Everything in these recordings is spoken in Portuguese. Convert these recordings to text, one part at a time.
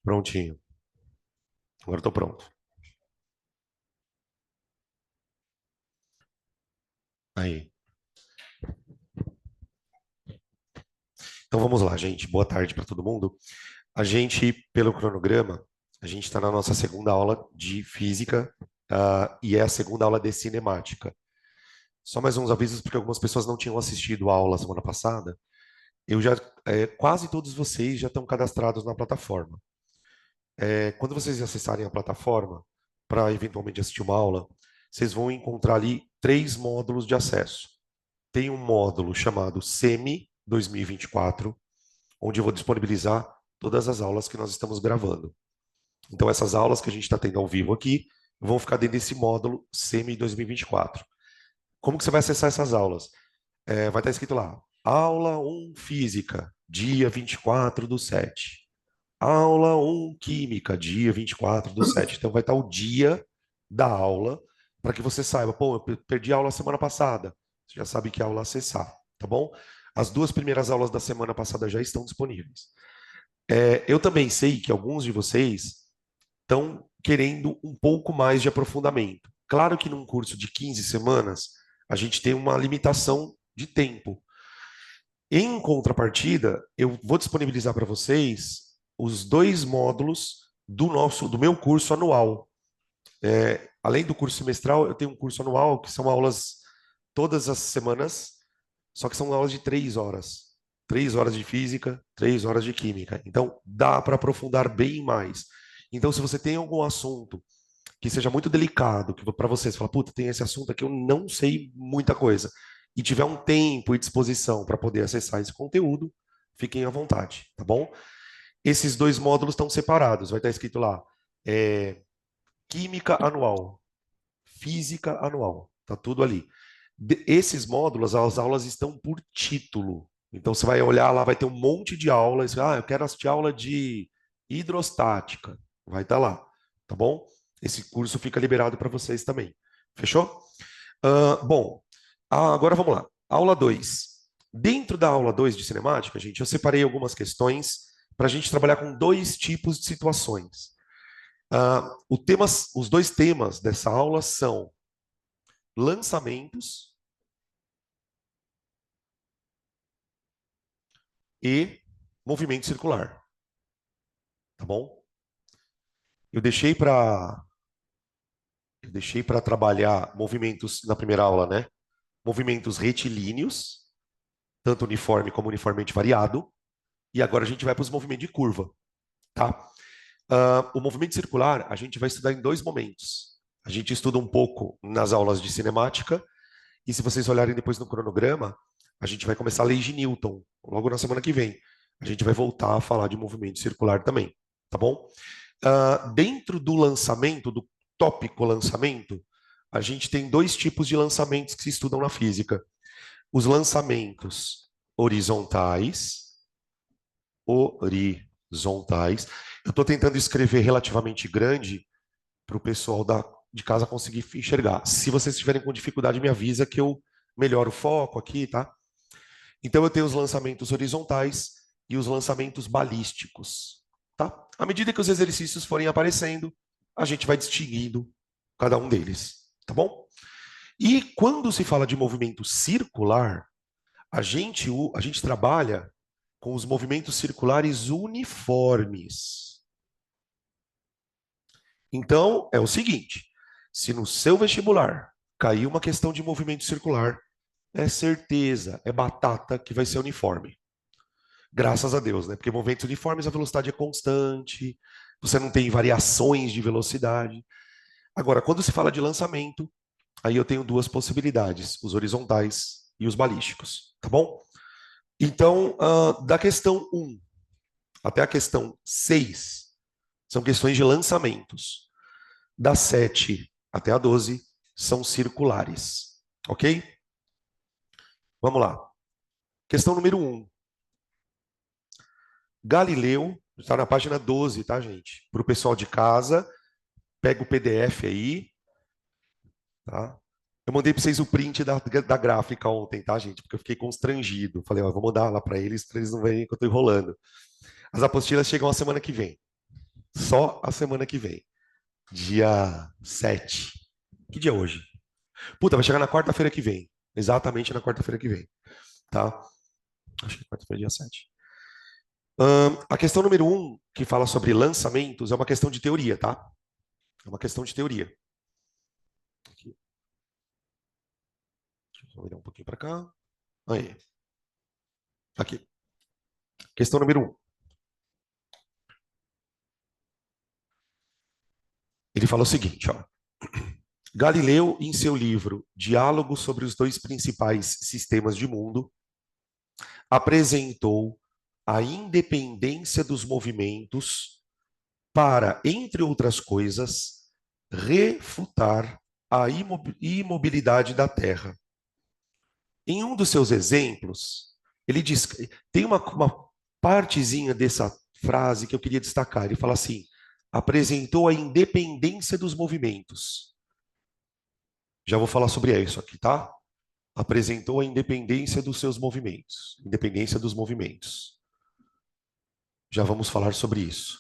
Prontinho. Agora estou pronto. Aí. Então vamos lá, gente. Boa tarde para todo mundo. A gente, pelo cronograma, a gente está na nossa segunda aula de física, e é a segunda aula de cinemática. Só mais uns avisos, porque algumas pessoas não tinham assistido a aula semana passada. Eu já, quase todos vocês já estão cadastrados na plataforma. Quando vocês acessarem a plataforma para eventualmente assistir uma aula, vocês vão encontrar ali 3 módulos de acesso. Tem um módulo chamado SEMI 2024, onde eu vou disponibilizar todas as aulas que nós estamos gravando. Então, essas aulas que a gente está tendo ao vivo aqui vão ficar dentro desse módulo SEMI 2024. Como que você vai acessar essas aulas? Vai estar escrito lá, aula 1 Física, dia 24/7. Aula 1 Química, dia 24/7. Então, vai estar o dia da aula para que você saiba, pô, eu perdi a aula semana passada. Você já sabe que aula acessar, tá bom? As 2 primeiras aulas da semana passada já estão disponíveis. Eu também sei que alguns de vocês estão querendo um pouco mais de aprofundamento. Claro que num curso de 15 semanas, a gente tem uma limitação de tempo. Em contrapartida, eu vou disponibilizar para vocês os 2 módulos do meu curso anual. Além do curso semestral, eu tenho um curso anual que são aulas todas as semanas, só que são aulas de 3 horas. 3 horas de física, 3 horas de química. Então, dá para aprofundar bem mais. Então, se você tem algum assunto que seja muito delicado, que para você fala, puta, tem esse assunto aqui, eu não sei muita coisa, e tiver um tempo e disposição para poder acessar esse conteúdo, fiquem à vontade, tá bom? Esses 2 módulos estão separados, vai estar escrito lá, Química anual, Física anual, tá tudo ali. Esses módulos, as aulas estão por título. Então você vai olhar lá, vai ter um monte de aulas. Eu quero assistir aula de hidrostática. Vai estar lá, tá bom? Esse curso fica liberado para vocês também. Fechou? Bom, agora vamos lá. Aula 2. Dentro da aula 2 de cinemática, gente, eu separei algumas questões para a gente trabalhar com 2 tipos de situações. Os 2 temas dessa aula são lançamentos e movimento circular, tá bom? Eu deixei para trabalhar movimentos na primeira aula, né? Movimentos retilíneos, tanto uniforme como uniformemente variado, e agora a gente vai para os movimentos de curva, tá? O movimento circular a gente vai estudar em 2 momentos. A gente estuda um pouco nas aulas de cinemática, e se vocês olharem depois no cronograma, a gente vai começar a lei de Newton, logo na semana que vem. A gente vai voltar a falar de movimento circular também, tá bom? Dentro do lançamento, do tópico lançamento, a gente tem 2 tipos de lançamentos que se estudam na física. Os lançamentos horizontais. Eu estou tentando escrever relativamente grande para o pessoal de casa conseguir enxergar. Se vocês estiverem com dificuldade, me avisa que eu melhoro o foco aqui, tá? Então eu tenho os lançamentos horizontais e os lançamentos balísticos, tá? À medida que os exercícios forem aparecendo, a gente vai distinguindo cada um deles, tá bom? E quando se fala de movimento circular, a gente trabalha com os movimentos circulares uniformes. Então, é o seguinte, se no seu vestibular cair uma questão de movimento circular, é certeza, é batata que vai ser uniforme. Graças a Deus, né? Porque movimentos uniformes a velocidade é constante, você não tem variações de velocidade. Agora, quando se fala de lançamento, aí eu tenho 2 possibilidades, os horizontais e os balísticos, tá bom? Então, da questão 1 até a questão 6, são questões de lançamentos. Da 7 até a 12, são circulares, ok? Vamos lá. Questão número 1. Galileu, está na página 12, tá, gente? Para o pessoal de casa, pega o PDF aí, tá? Eu mandei para vocês o print da gráfica ontem, tá, gente? Porque eu fiquei constrangido. Falei, ó, vou mandar lá para eles não verem que eu estou enrolando. As apostilas chegam a semana que vem. Só a semana que vem. Dia 7. Que dia é hoje? Puta, vai chegar na quarta-feira que vem. Exatamente na quarta-feira que vem. Tá? Acho que é quarta-feira, dia 7. A questão número 1, que fala sobre lançamentos, é uma questão de teoria, tá? É uma questão de teoria. Aqui. Deixa eu virar um pouquinho para cá. Aí. Aqui. Questão número 1. Ele fala o seguinte, ó. Galileu, em seu livro Diálogo sobre os dois principais sistemas de mundo, apresentou a independência dos movimentos para, entre outras coisas, refutar a imobilidade da Terra. Em um dos seus exemplos, ele diz, tem uma partezinha dessa frase que eu queria destacar. Ele fala assim: apresentou a independência dos movimentos. Já vou falar sobre isso aqui, tá? Apresentou a independência dos seus movimentos. Independência dos movimentos. Já vamos falar sobre isso.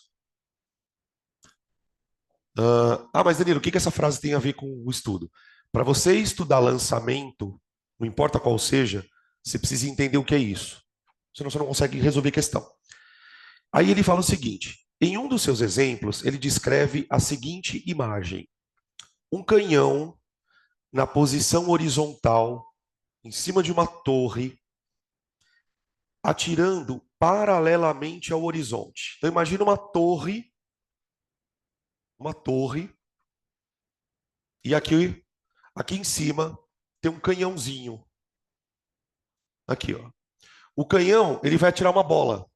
Mas Danilo, o que essa frase tem a ver com o estudo? Para você estudar lançamento, não importa qual seja, você precisa entender o que é isso. Senão você não consegue resolver a questão. Aí ele fala o seguinte: em um dos seus exemplos, ele descreve a seguinte imagem: um canhão na posição horizontal, em cima de uma torre, atirando paralelamente ao horizonte. Então imagina uma torre, e aqui em cima tem um canhãozinho. Aqui, ó. O canhão, ele vai atirar uma bola.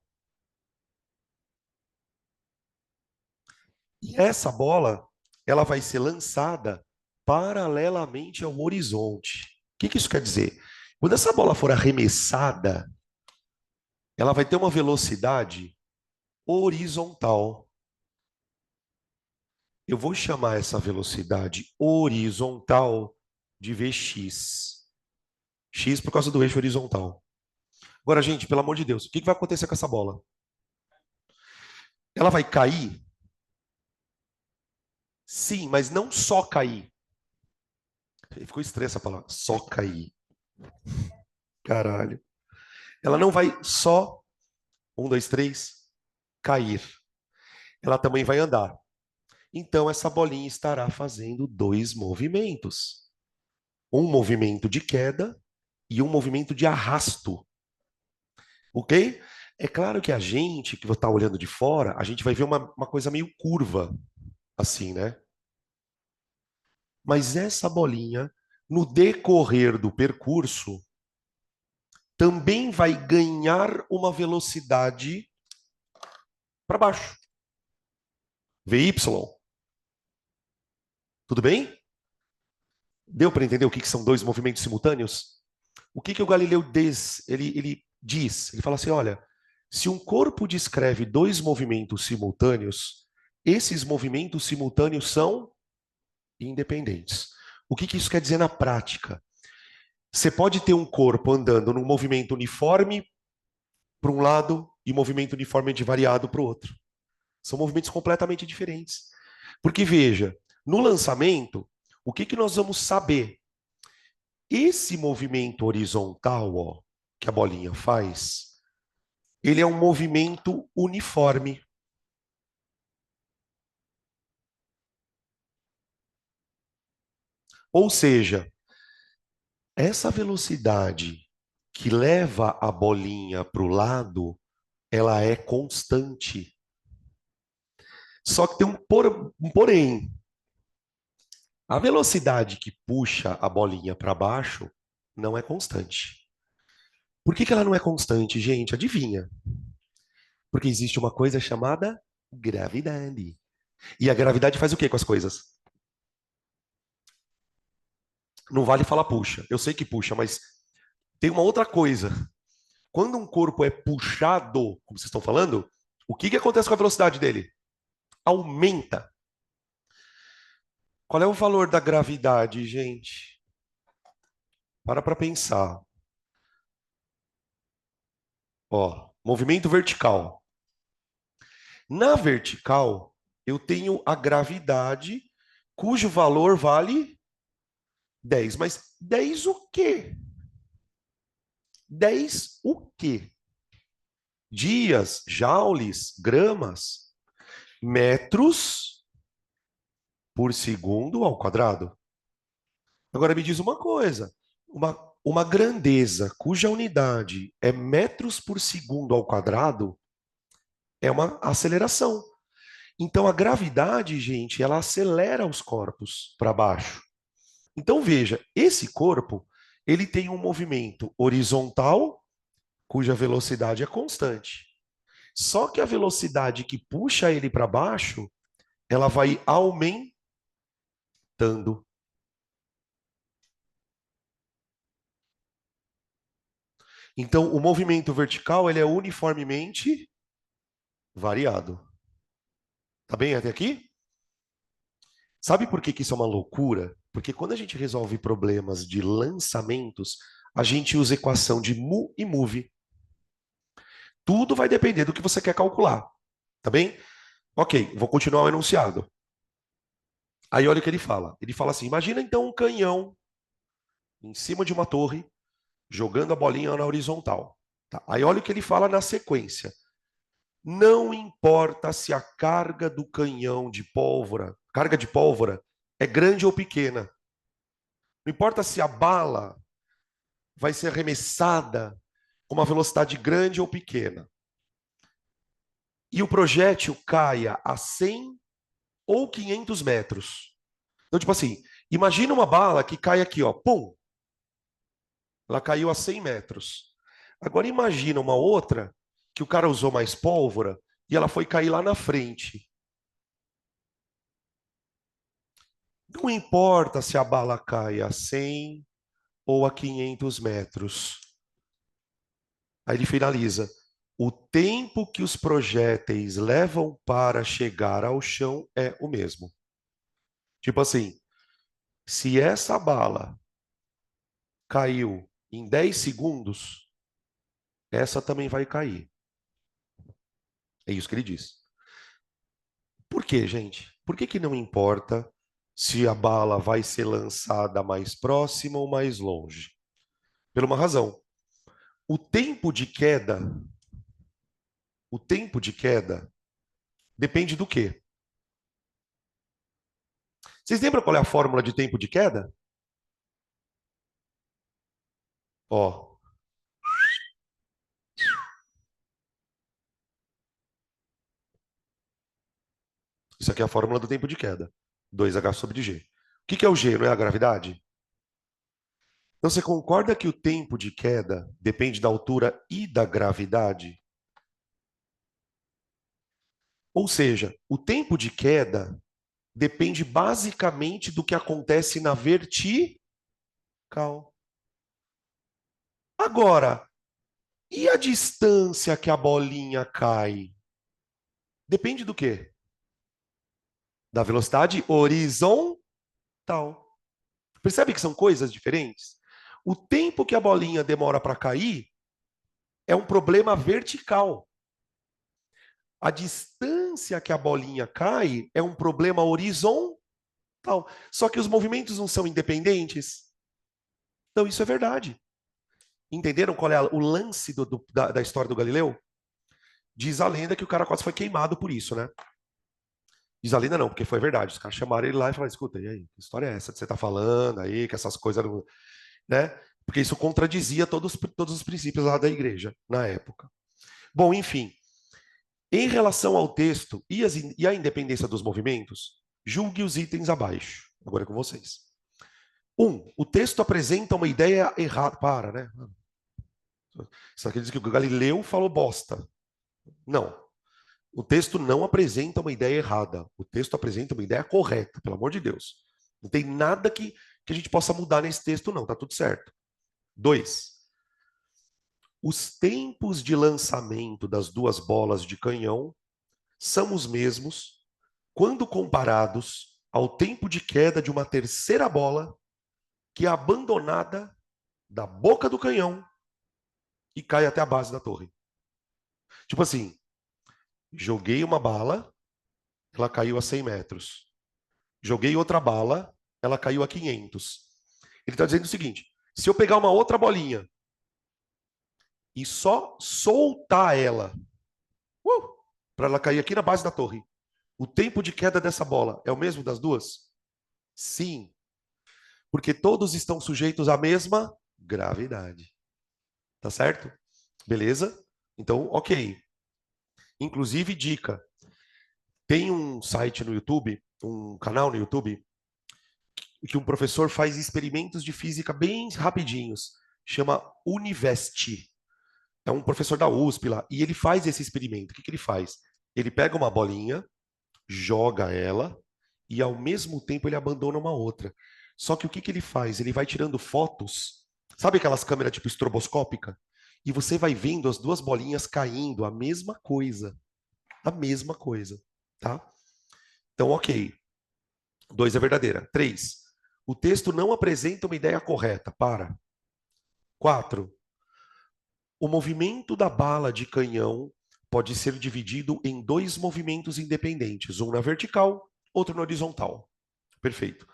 E essa bola, ela vai ser lançada paralelamente ao horizonte. O que isso quer dizer? Quando essa bola for arremessada, ela vai ter uma velocidade horizontal. Eu vou chamar essa velocidade horizontal de Vx. X por causa do eixo horizontal. Agora, gente, pelo amor de Deus, o que vai acontecer com essa bola? Ela vai cair? Sim, mas não só cair. Ficou estranha essa palavra. Só cair. Caralho. Ela não vai só, um, dois, três, cair. Ela também vai andar. Então, essa bolinha estará fazendo dois movimentos: um movimento de queda e um movimento de arrasto. Ok? É claro que a gente, que está olhando de fora, a gente vai ver uma coisa meio curva, assim, né? Mas essa bolinha, no decorrer do percurso, também vai ganhar uma velocidade para baixo. VY. Tudo bem? Deu para entender o que são dois movimentos simultâneos? O que o Galileu ele diz? Ele fala assim: olha, se um corpo descreve dois movimentos simultâneos, esses movimentos simultâneos são independentes. O que isso quer dizer na prática? Você pode ter um corpo andando num movimento uniforme para um lado e movimento uniformemente variado para o outro. São movimentos completamente diferentes. Porque, veja, no lançamento, o que nós vamos saber? Esse movimento horizontal, ó, que a bolinha faz, ele é um movimento uniforme. Ou seja, essa velocidade que leva a bolinha para o lado, ela é constante. Só que tem um porém. A velocidade que puxa a bolinha para baixo não é constante. Por que ela não é constante, gente? Adivinha? Porque existe uma coisa chamada gravidade. E a gravidade faz o que com as coisas? Não vale falar puxa. Eu sei que puxa, mas tem uma outra coisa. Quando um corpo é puxado, como vocês estão falando, o que acontece com a velocidade dele? Aumenta. Qual é o valor da gravidade, gente? Para pensar. Ó, movimento vertical. Na vertical, Eu tenho a gravidade, cujo valor vale 10. Mas 10 o quê? 10 o quê? Dias, joules, gramas, metros por segundo ao quadrado. Agora me diz uma coisa: uma grandeza cuja unidade é metros por segundo ao quadrado é uma aceleração. Então a gravidade, gente, ela acelera os corpos para baixo. Então veja, esse corpo, ele tem um movimento horizontal, cuja velocidade é constante. Só que a velocidade que puxa ele para baixo, ela vai aumentando. Então o movimento vertical, ele é uniformemente variado. Tá bem até aqui? Sabe por que que isso é uma loucura? Porque quando a gente resolve problemas de lançamentos, a gente usa equação de mu e move. Tudo vai depender do que você quer calcular, tá bem? Ok, vou continuar o enunciado. Aí olha o que ele fala. Ele fala assim: imagina então um canhão em cima de uma torre, jogando a bolinha na horizontal. Tá? Aí olha o que ele fala na sequência. Não importa se a carga de pólvora é grande ou pequena. Não importa se a bala vai ser arremessada com uma velocidade grande ou pequena. E o projétil caia a 100 ou 500 metros. Então, tipo assim, imagina uma bala que cai aqui, ó, pum, ela caiu a 100 metros. Agora imagina uma outra que o cara usou mais pólvora e ela foi cair lá na frente. Não importa se a bala cai a 100 ou a 500 metros. Aí ele finaliza. O tempo que os projéteis levam para chegar ao chão é o mesmo. Tipo assim, se essa bala caiu em 10 segundos, essa também vai cair. É isso que ele diz. Por quê, gente? Por que que não importa se a bala vai ser lançada mais próxima ou mais longe? Por uma razão. O tempo de queda, o tempo de queda depende do quê? Vocês lembram qual é a fórmula de tempo de queda? Ó, isso aqui é a fórmula do tempo de queda. 2h sobre G. O que que é o G? Não é a gravidade? Então você concorda que o tempo de queda depende da altura e da gravidade? Ou seja, o tempo de queda depende basicamente do que acontece na vertical. Agora, e a distância que a bolinha cai? Depende do quê? Da velocidade horizontal. Percebe que são coisas diferentes? O tempo que a bolinha demora para cair é um problema vertical. A distância que a bolinha cai é um problema horizontal. Só que os movimentos não são independentes. Então, isso é verdade. Entenderam qual é o lance da história do Galileu? Diz a lenda que o cara quase foi queimado por isso, né? Diz a lenda não, porque foi verdade. Os caras chamaram ele lá e falaram: escuta, e aí, que história é essa que você está falando aí, que essas coisas, né? Porque isso contradizia todos os princípios lá da igreja na época. Bom, enfim, em relação ao texto e a independência dos movimentos, julgue os itens abaixo. Agora é com vocês. O texto apresenta uma ideia errada. Para, né? Isso aqui diz que o Galileu falou bosta. Não. O texto não apresenta uma ideia errada. O texto apresenta uma ideia correta, pelo amor de Deus. Não tem nada que a gente possa mudar nesse texto, não. Tá tudo certo. 2. Os tempos de lançamento das duas bolas de canhão são os mesmos quando comparados ao tempo de queda de uma terceira bola que é abandonada da boca do canhão e cai até a base da torre. Tipo assim, joguei uma bala, ela caiu a 100 metros. Joguei outra bala, ela caiu a 500. Ele está dizendo o seguinte: se eu pegar uma outra bolinha e só soltar ela, para ela cair aqui na base da torre, o tempo de queda dessa bola é o mesmo das duas? Sim, porque todos estão sujeitos à mesma gravidade. Tá certo? Beleza? Então, ok. Inclusive, dica: tem um site no YouTube, um canal no YouTube, que um professor faz experimentos de física bem rapidinhos. Chama Univest. É um professor da USP lá. E ele faz esse experimento. O que que ele faz? Ele pega uma bolinha, joga ela e ao mesmo tempo ele abandona uma outra. Só que o que que ele faz? Ele vai tirando fotos, sabe aquelas câmeras tipo estroboscópica? E você vai vendo as duas bolinhas caindo, a mesma coisa, tá? Então, ok. 2 é verdadeira. 3. O texto não apresenta uma ideia correta. Para. 4. O movimento da bala de canhão pode ser dividido em dois movimentos independentes, um na vertical, outro na horizontal. Perfeito.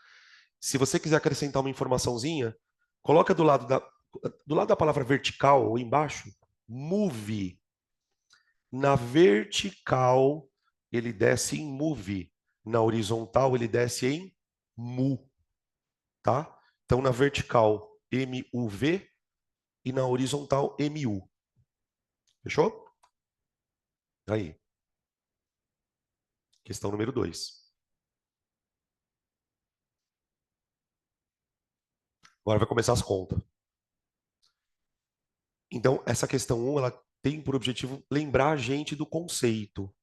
Se você quiser acrescentar uma informaçãozinha, coloca do lado da palavra vertical ou embaixo, move. Na vertical, ele desce em move. Na horizontal, ele desce em mu, tá? Então, na vertical, MUV e na horizontal, MU. Fechou? Aí, questão número 2. Agora vai começar as contas. Então, essa questão 1, ela tem por objetivo lembrar a gente do conceito,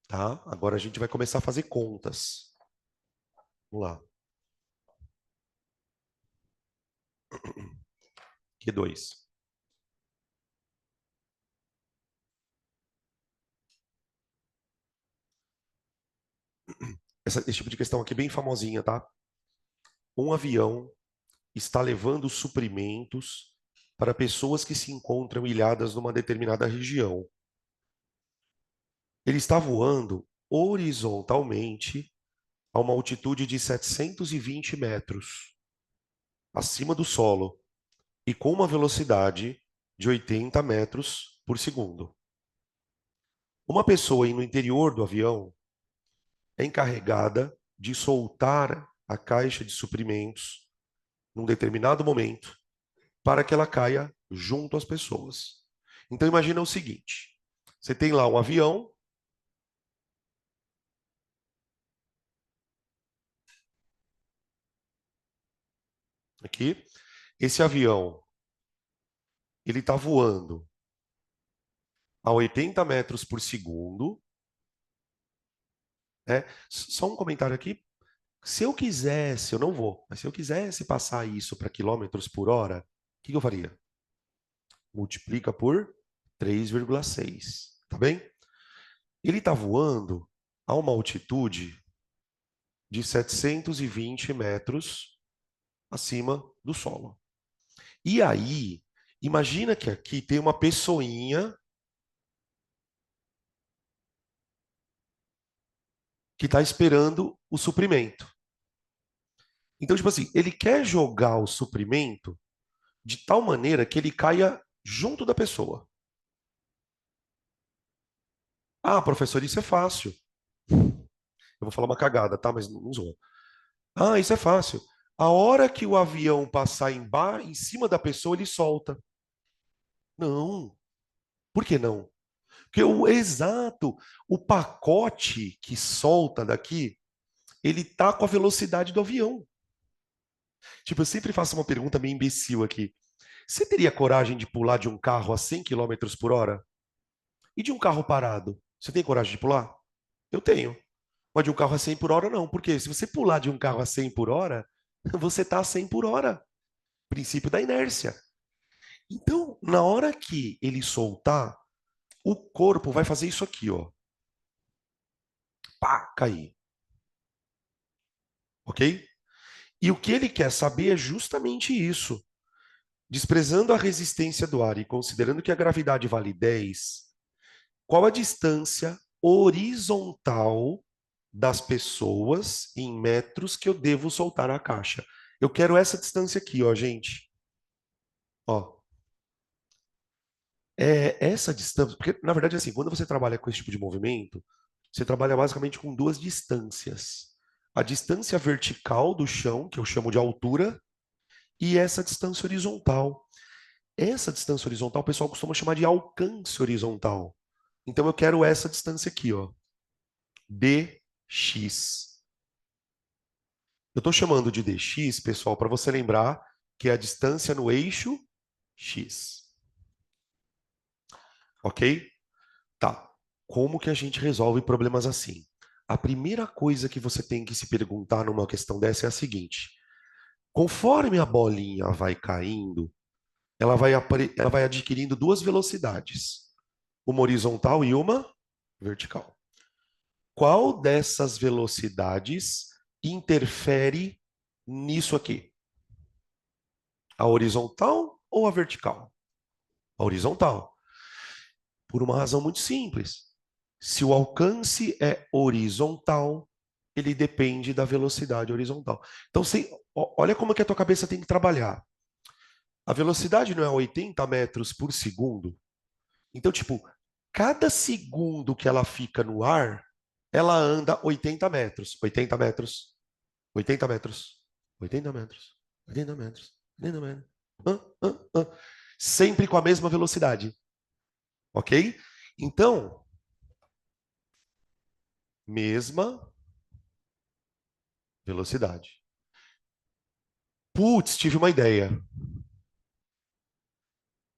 tá? Agora a gente vai começar a fazer contas. Vamos lá. Q2. Esse tipo de questão aqui é bem famosinha, tá? Um avião está levando suprimentos para pessoas que se encontram ilhadas numa determinada região. Ele está voando horizontalmente a uma altitude de 720 metros acima do solo e com uma velocidade de 80 metros por segundo. Uma pessoa no interior do avião é encarregada de soltar a caixa de suprimentos num determinado momento para que ela caia junto às pessoas. Então imagina o seguinte: você tem lá um avião, aqui, esse avião ele está voando a 80 metros por segundo, né? Só um comentário aqui. Se eu quisesse, eu não vou, mas se eu quisesse passar isso para quilômetros por hora, o que eu faria? Multiplica por 3,6, tá bem? Ele está voando a uma altitude de 720 metros acima do solo. E aí, imagina que aqui tem uma pessoinha que está esperando o suprimento. Então, tipo assim, ele quer jogar o suprimento de tal maneira que ele caia junto da pessoa. Ah, professor, isso é fácil. Eu vou falar uma cagada, tá? Mas não zoa. Ah, isso é fácil. A hora que o avião passar em cima da pessoa, ele solta. Não. Por que não? Porque o pacote que solta daqui, ele tá com a velocidade do avião. Tipo, eu sempre faço uma pergunta meio imbecil aqui. Você teria coragem de pular de um carro a 100 quilômetros por hora? E de um carro parado? Você tem coragem de pular? Eu tenho. Mas de um carro a 100 por hora, não. Porque se você pular de um carro a 100 por hora, você está a 100 por hora. Princípio da inércia. Então, na hora que ele soltar, o corpo vai fazer isso aqui, ó. Pá, cair. Ok? E o que ele quer saber é justamente isso. Desprezando a resistência do ar e considerando que a gravidade vale 10, qual a distância horizontal das pessoas em metros que eu devo soltar a caixa. Eu quero essa distância aqui, ó, gente. Ó, é essa distância, porque na verdade assim, quando você trabalha com esse tipo de movimento, você trabalha basicamente com duas distâncias. A distância vertical do chão, que eu chamo de altura, e essa distância horizontal. Essa distância horizontal o pessoal costuma chamar de alcance horizontal. Então eu quero essa distância aqui, ó, dx. Eu estou chamando de dx, pessoal, para você lembrar que é a distância no eixo x. Ok? Tá. Como que a gente resolve problemas assim? A primeira coisa que você tem que se perguntar numa questão dessa é a seguinte: conforme a bolinha vai caindo, ela vai adquirindo duas velocidades, uma horizontal e uma vertical. Qual dessas velocidades interfere nisso aqui? A horizontal ou a vertical? A horizontal. Por uma razão muito simples. Se o alcance é horizontal, ele depende da velocidade horizontal. Então, olha como que a tua cabeça tem que trabalhar. A velocidade não é 80 metros por segundo. Então, tipo, cada segundo que ela fica no ar, ela anda 80 metros. 80 metros, 80 metros, 80 metros, 80 metros, 80 metros. Sempre com a mesma velocidade. Ok? Então, mesma velocidade. Putz, tive uma ideia.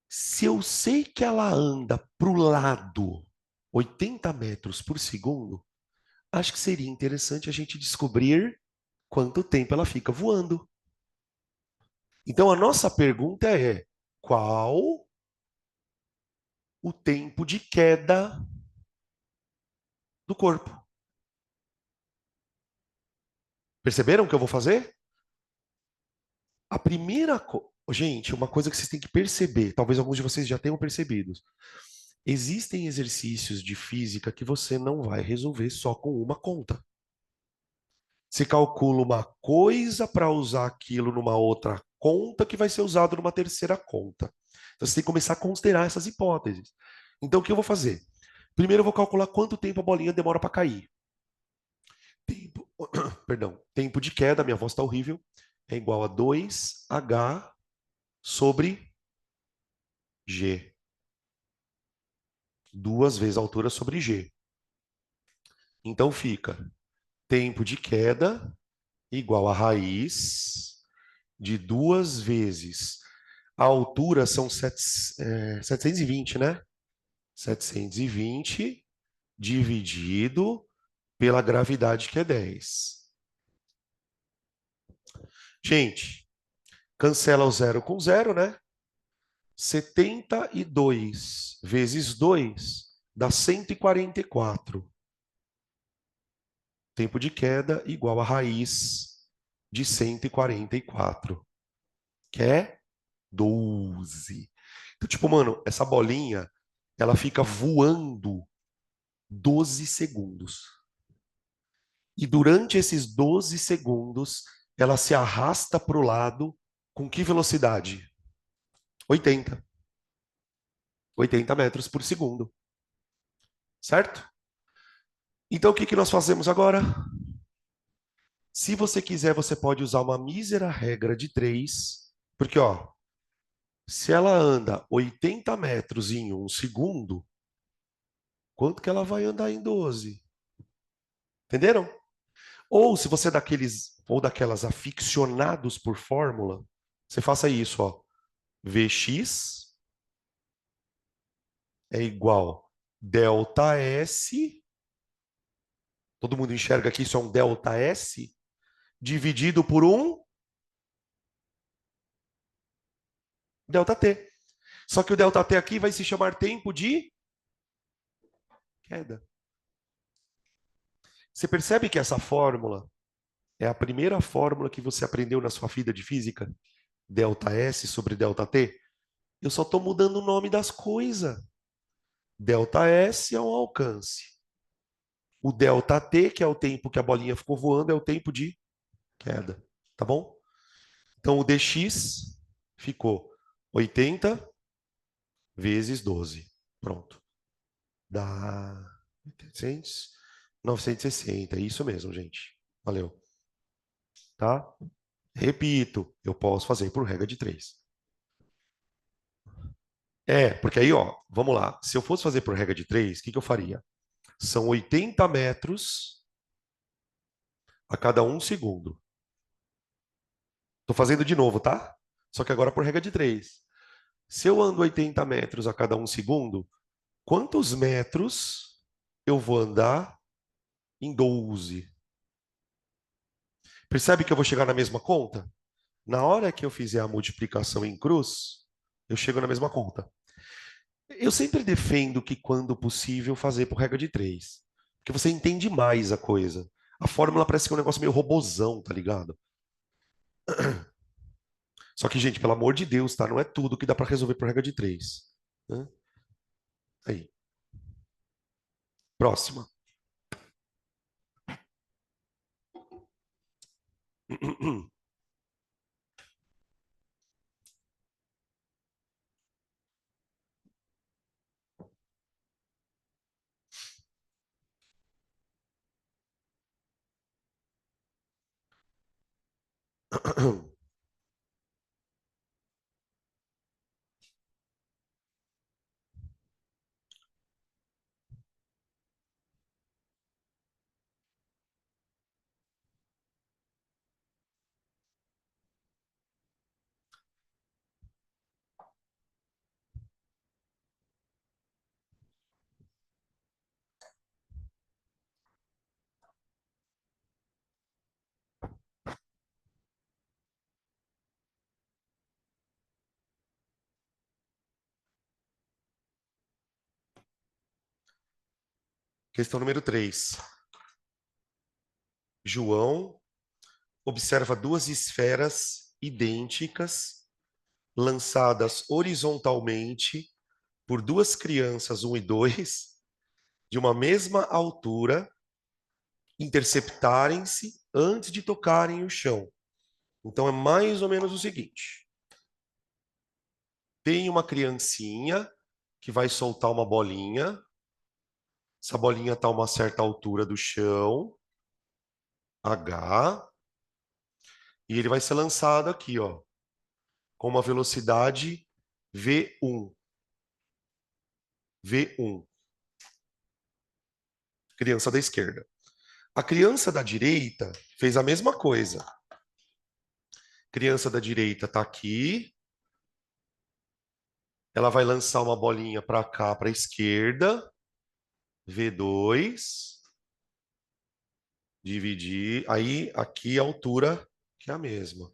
Se eu sei que ela anda para o lado 80 metros por segundo, acho que seria interessante a gente descobrir quanto tempo ela fica voando. Então a nossa pergunta é: qual o tempo de queda do corpo? Perceberam o que eu vou fazer? A primeira coisa. Gente, uma coisa que vocês têm que perceber, talvez alguns de vocês já tenham percebido. Existem exercícios de física que você não vai resolver só com uma conta. Você calcula uma coisa para usar aquilo numa outra conta que vai ser usado numa terceira conta. Então você tem que começar a considerar essas hipóteses. Então o que eu vou fazer? Primeiro eu vou calcular quanto tempo a bolinha demora para cair. Tempo, perdão, tempo de queda, minha voz está horrível, é igual a 2h sobre g. Duas vezes a altura sobre g. Então fica tempo de queda igual a raiz de duas vezes. A altura são 720, né? 720 dividido pela gravidade, que é 10. Gente, cancela o zero com zero, né? 72 vezes 2 dá 144. Tempo de queda igual a raiz de 144, que é 12. Então, tipo, mano, essa bolinha, ela fica voando 12 segundos. E durante esses 12 segundos, ela se arrasta para o lado com que velocidade? 80. 80 metros por segundo. Certo? Então, o que que nós fazemos agora? Se você quiser, você pode usar uma mísera regra de 3, porque, ó, se ela anda 80 metros em um segundo, quanto que ela vai andar em 12? Entenderam? Ou se você é daqueles ou daquelas aficionados por fórmula, você faça isso, ó. Vx é igual delta S, todo mundo enxerga que isso é um delta S, dividido por um delta T. Só que o delta T aqui vai se chamar tempo de queda. Você percebe que essa fórmula é a primeira fórmula que você aprendeu na sua vida de física? Delta S sobre delta T? Eu só estou mudando o nome das coisas. Delta S é um alcance. O ΔT, que é o tempo que a bolinha ficou voando, é o tempo de queda. Tá bom? Então o dx ficou 80 vezes 12. Pronto. Dá 800, 960. Isso mesmo, gente. Valeu. Tá? Repito, eu posso fazer por regra de 3. Porque aí, ó, vamos lá. Se eu fosse fazer por regra de 3, o que que eu faria? São 80 metros a cada 1 segundo. Tô fazendo de novo, tá? Só que agora por regra de 3. Se eu ando 80 metros a cada 1 segundo, quantos metros eu vou andar em 12? Percebe que eu vou chegar na mesma conta? Na hora que eu fizer a multiplicação em cruz, eu chego na mesma conta. Eu sempre defendo que, quando possível, fazer por regra de 3. Porque você entende mais a coisa. A fórmula parece que é um negócio meio robozão, tá ligado? Só que, gente, pelo amor de Deus, tá? Não é tudo que dá para resolver por regra de 3. Né? Aí. Próxima. Questão número 3. João observa duas esferas idênticas lançadas horizontalmente por duas crianças, 1 e 2, de uma mesma altura, interceptarem-se antes de tocarem o chão. Então é mais ou menos o seguinte: tem uma criancinha que vai soltar uma bolinha. Essa bolinha está a uma certa altura do chão, H, e ele vai ser lançado aqui, ó, com uma velocidade V1. V1. Criança da esquerda. A criança da direita fez a mesma coisa. Criança da direita está aqui. Ela vai lançar uma bolinha para cá, para a esquerda. V2. Dividir. Aí, aqui a altura, que é a mesma.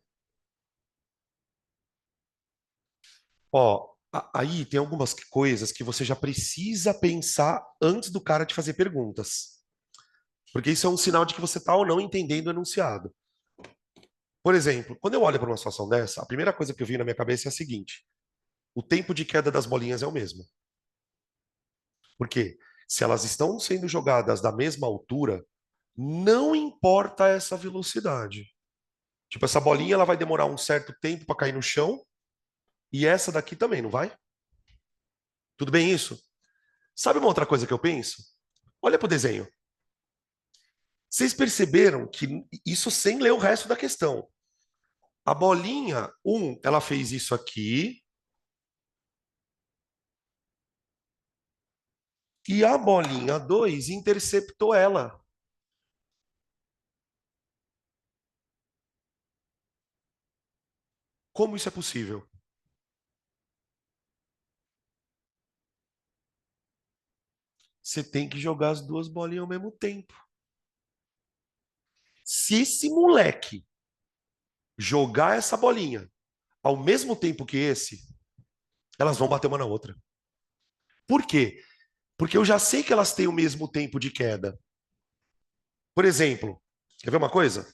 Ó, aí tem algumas coisas que você já precisa pensar antes do cara te fazer perguntas. Porque isso é um sinal de que você está ou não entendendo o enunciado. Por exemplo, quando eu olho para uma situação dessa, a primeira coisa que eu vi na minha cabeça é a seguinte: o tempo de queda das bolinhas é o mesmo. Por quê? Se elas estão sendo jogadas da mesma altura, não importa essa velocidade. Tipo, essa bolinha ela vai demorar um certo tempo para cair no chão, e essa daqui também, não vai? Tudo bem isso? Sabe uma outra coisa que eu penso? Olha para o desenho. Vocês perceberam que isso sem ler o resto da questão. A bolinha 1, ela fez isso aqui, e a bolinha 2 interceptou ela. Como isso é possível? Você tem que jogar as duas bolinhas ao mesmo tempo. Se esse moleque jogar essa bolinha ao mesmo tempo que esse, elas vão bater uma na outra. Por quê? Porque eu já sei que elas têm o mesmo tempo de queda. Por exemplo, quer ver uma coisa?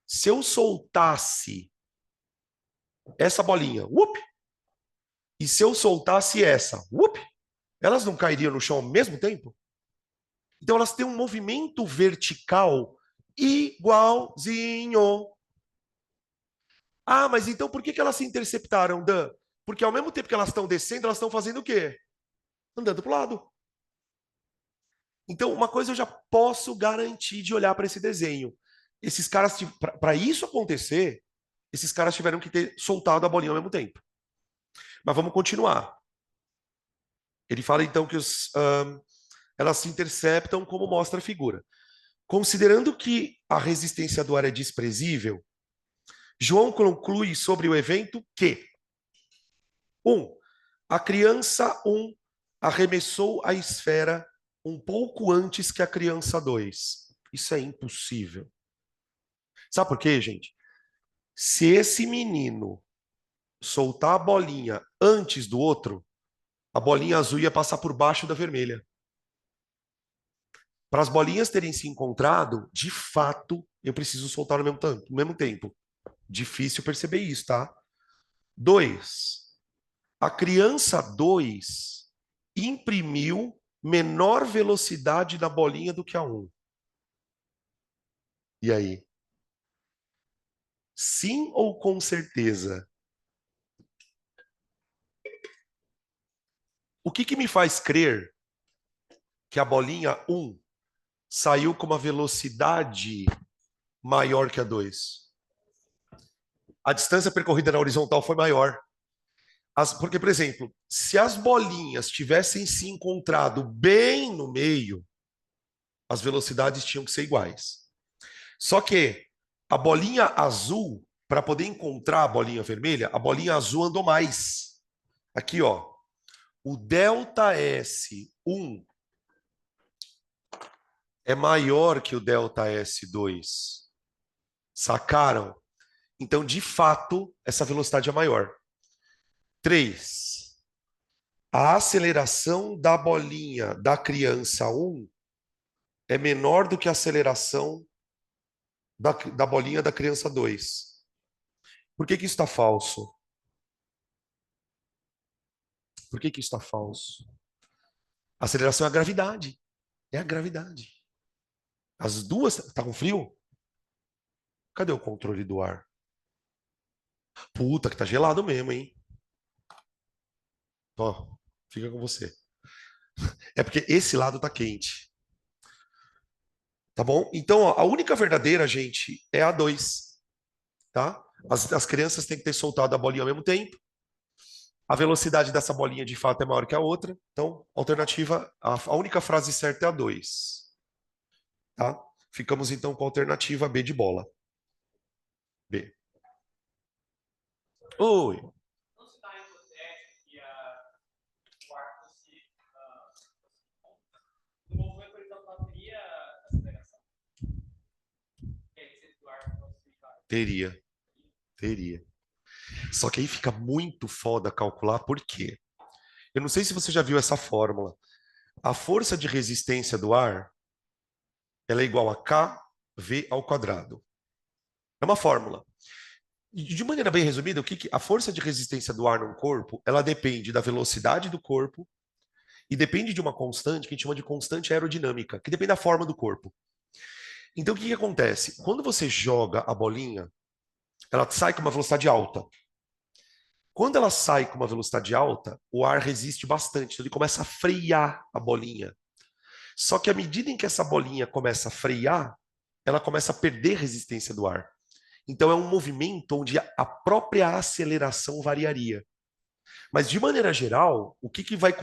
Se eu soltasse essa bolinha, e se eu soltasse essa, elas não cairiam no chão ao mesmo tempo? Então elas têm um movimento vertical igualzinho. Ah, mas então por que que elas se interceptaram, Dan? Porque ao mesmo tempo que elas estão descendo, elas estão fazendo o quê? Andando para o lado. Então, uma coisa eu já posso garantir de olhar para esse desenho. Esses caras, para isso acontecer, esses caras tiveram que ter soltado a bolinha ao mesmo tempo. Mas vamos continuar. Ele fala então que elas se interceptam como mostra a figura. Considerando que a resistência do ar é desprezível, João conclui sobre o evento que 1. A criança 1 arremessou a esfera um pouco antes que a criança 2. Isso é impossível. Sabe por quê, gente? Se esse menino soltar a bolinha antes do outro, a bolinha azul ia passar por baixo da vermelha. Para as bolinhas terem se encontrado, de fato, eu preciso soltar no mesmo tempo. Difícil perceber isso, tá? 2. A criança 2 imprimiu menor velocidade na bolinha do que a 1. E aí? Sim ou com certeza? O que me faz crer que a bolinha 1 saiu com uma velocidade maior que a 2? A distância percorrida na horizontal foi maior. Porque, por exemplo, se as bolinhas tivessem se encontrado bem no meio, as velocidades tinham que ser iguais. Só que a bolinha azul, para poder encontrar a bolinha vermelha, a bolinha azul andou mais. Aqui, ó. O delta S1 é maior que o delta S2. Sacaram? Então, de fato, essa velocidade é maior. 3. A aceleração da bolinha da criança 1 é menor do que a aceleração da bolinha da criança 2. Por que isso está falso? Por que isso está falso? A aceleração é a gravidade. É a gravidade. As duas. Tá com frio? Cadê o controle do ar? Puta, que tá gelado mesmo, hein? Ó, fica com você. É porque esse lado tá quente. Tá bom? Então, ó, a única verdadeira, gente, é a 2. Tá? As crianças têm que ter soltado a bolinha ao mesmo tempo. A velocidade dessa bolinha de fato é maior que a outra. Então, alternativa, a única frase certa é a 2. Tá? Ficamos então com a alternativa B de bola. B. Oi. Teria, teria. Só que aí fica muito foda calcular por quê? Eu não sei se você já viu essa fórmula. A força de resistência do ar, ela é igual a kV ao quadrado. É uma fórmula. E de maneira bem resumida, a força de resistência do ar num corpo, ela depende da velocidade do corpo e depende de uma constante que a gente chama de constante aerodinâmica, que depende da forma do corpo. Então, o que acontece? Quando você joga a bolinha, ela sai com uma velocidade alta. Quando ela sai com uma velocidade alta, o ar resiste bastante, então ele começa a frear a bolinha. Só que à medida em que essa bolinha começa a frear, ela começa a perder resistência do ar. Então é um movimento onde a própria aceleração variaria. Mas de maneira geral, o que vai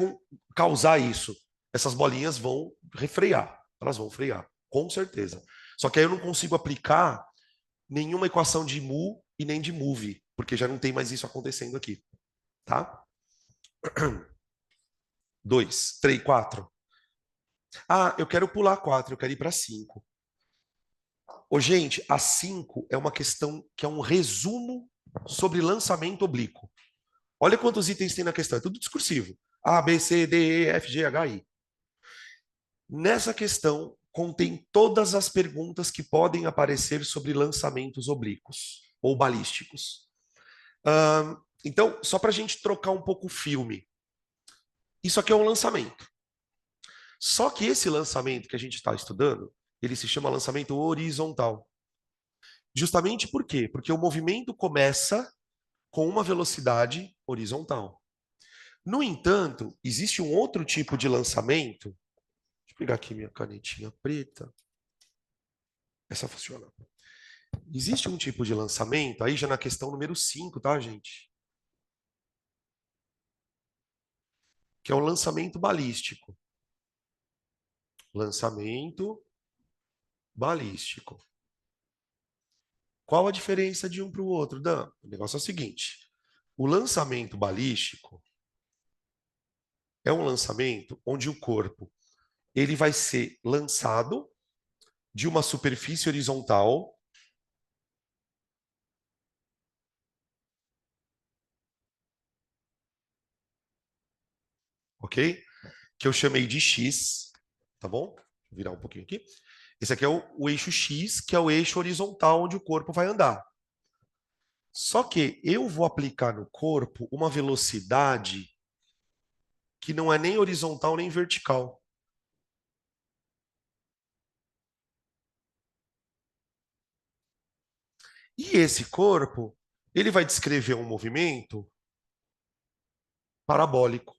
causar isso? Essas bolinhas vão refrear, elas vão frear, com certeza. Só que aí eu não consigo aplicar nenhuma equação de mu e nem de move, porque já não tem mais isso acontecendo aqui, tá? 2, 3, 4. Ah, eu quero pular 4, eu quero ir para 5. Ô, gente, a 5 é uma questão que é um resumo sobre lançamento oblíquo. Olha quantos itens tem na questão, é tudo discursivo. A, B, C, D, E, F, G, H, I. Nessa questão, contém todas as perguntas que podem aparecer sobre lançamentos oblíquos ou balísticos. Então, só para a gente trocar um pouco o filme. Isso aqui é um lançamento. Só que esse lançamento que a gente está estudando, ele se chama lançamento horizontal. Justamente por quê? Porque o movimento começa com uma velocidade horizontal. No entanto, existe um outro tipo de lançamento. Deixa eu pegar aqui minha canetinha preta. Essa funciona. Existe um tipo de lançamento, aí já na questão número 5, tá, gente? Que é o lançamento balístico. Lançamento balístico. Qual a diferença de um para o outro, Dan? O negócio é o seguinte: o lançamento balístico é um lançamento onde o corpo ele vai ser lançado de uma superfície horizontal, ok? Que eu chamei de X, tá bom? Vou virar um pouquinho aqui. Esse aqui é o eixo X, que é o eixo horizontal onde o corpo vai andar. Só que eu vou aplicar no corpo uma velocidade que não é nem horizontal nem vertical. E esse corpo, ele vai descrever um movimento parabólico.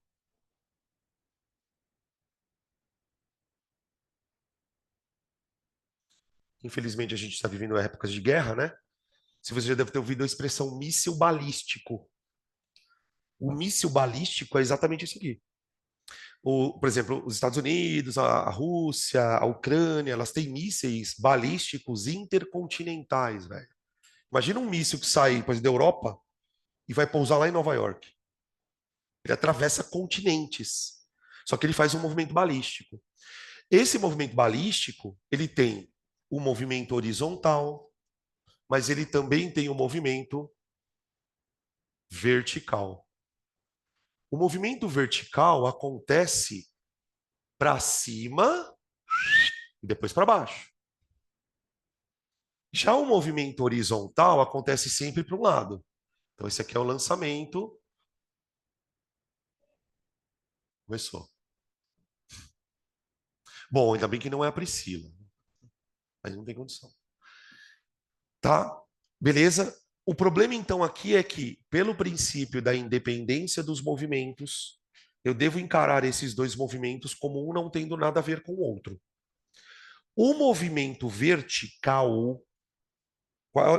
Infelizmente, a gente está vivendo épocas de guerra, né? Se você já deve ter ouvido a expressão míssil balístico. O míssil balístico é exatamente isso aqui. Por exemplo, os Estados Unidos, a Rússia, a Ucrânia, elas têm mísseis balísticos intercontinentais, velho. Imagina um míssil que sai, por exemplo, da Europa e vai pousar lá em Nova York. Ele atravessa continentes. Só que ele faz um movimento balístico. Esse movimento balístico, ele tem o movimento horizontal, mas ele também tem o movimento vertical. O movimento vertical acontece para cima e depois para baixo. Já o movimento horizontal acontece sempre para um lado. Então, esse aqui é o lançamento. Começou. Bom, ainda bem que não é a Priscila. Aí não tem condição. Tá? Beleza? O problema então aqui é que, pelo princípio da independência dos movimentos, eu devo encarar esses dois movimentos como um não tendo nada a ver com o outro. O movimento vertical,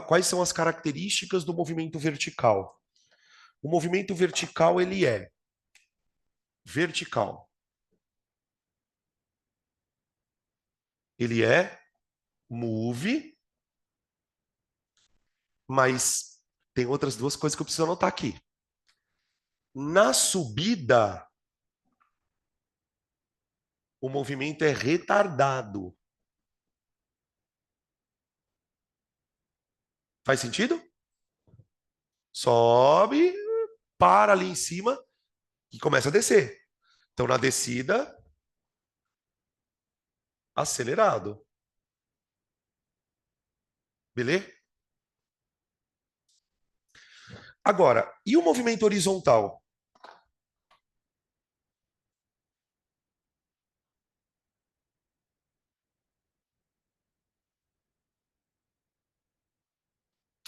quais são as características do movimento vertical? O movimento vertical, ele é vertical. Ele é move, mas tem outras duas coisas que eu preciso anotar aqui. Na subida, o movimento é retardado. Faz sentido? Sobe, para ali em cima e começa a descer. Então, na descida, acelerado. Beleza? Agora, e o movimento horizontal?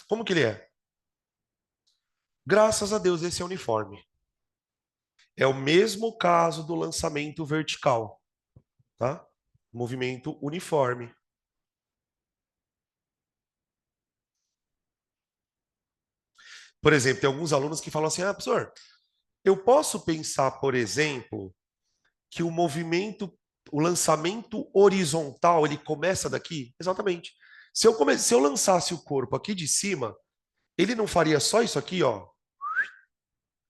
Como que ele é? Graças a Deus, esse é uniforme. É o mesmo caso do lançamento vertical, tá? Movimento uniforme. Por exemplo, tem alguns alunos que falam assim: ah, professor, eu posso pensar, por exemplo, que o movimento, o lançamento horizontal, ele começa daqui? Exatamente. Se eu lançasse o corpo aqui de cima, ele não faria só isso aqui, ó.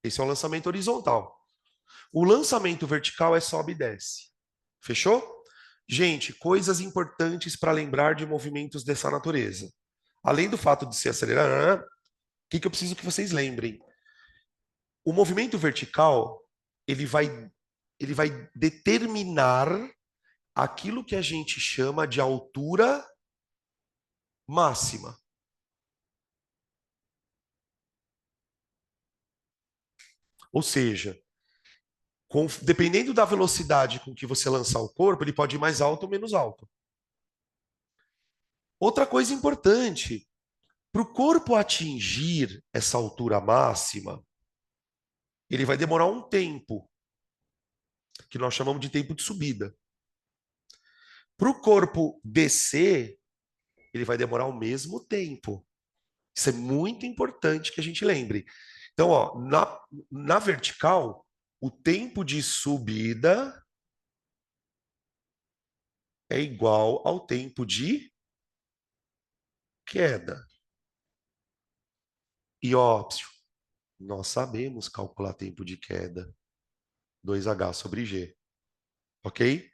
Esse é o lançamento horizontal. O lançamento vertical é sobe e desce. Fechou? Gente, coisas importantes para lembrar de movimentos dessa natureza. Além do fato de se acelerar, o que eu preciso que vocês lembrem? O movimento vertical, ele vai, ele vai determinar aquilo que a gente chama de altura máxima. Ou seja, Dependendo da velocidade com que você lançar o corpo, ele pode ir mais alto ou menos alto. Outra coisa importante, para o corpo atingir essa altura máxima, ele vai demorar um tempo, que nós chamamos de tempo de subida. Para o corpo descer, ele vai demorar o mesmo tempo. Isso é muito importante que a gente lembre. Então, ó, na vertical, o tempo de subida é igual ao tempo de queda. E ó, nós sabemos calcular tempo de queda. 2H sobre G. Ok?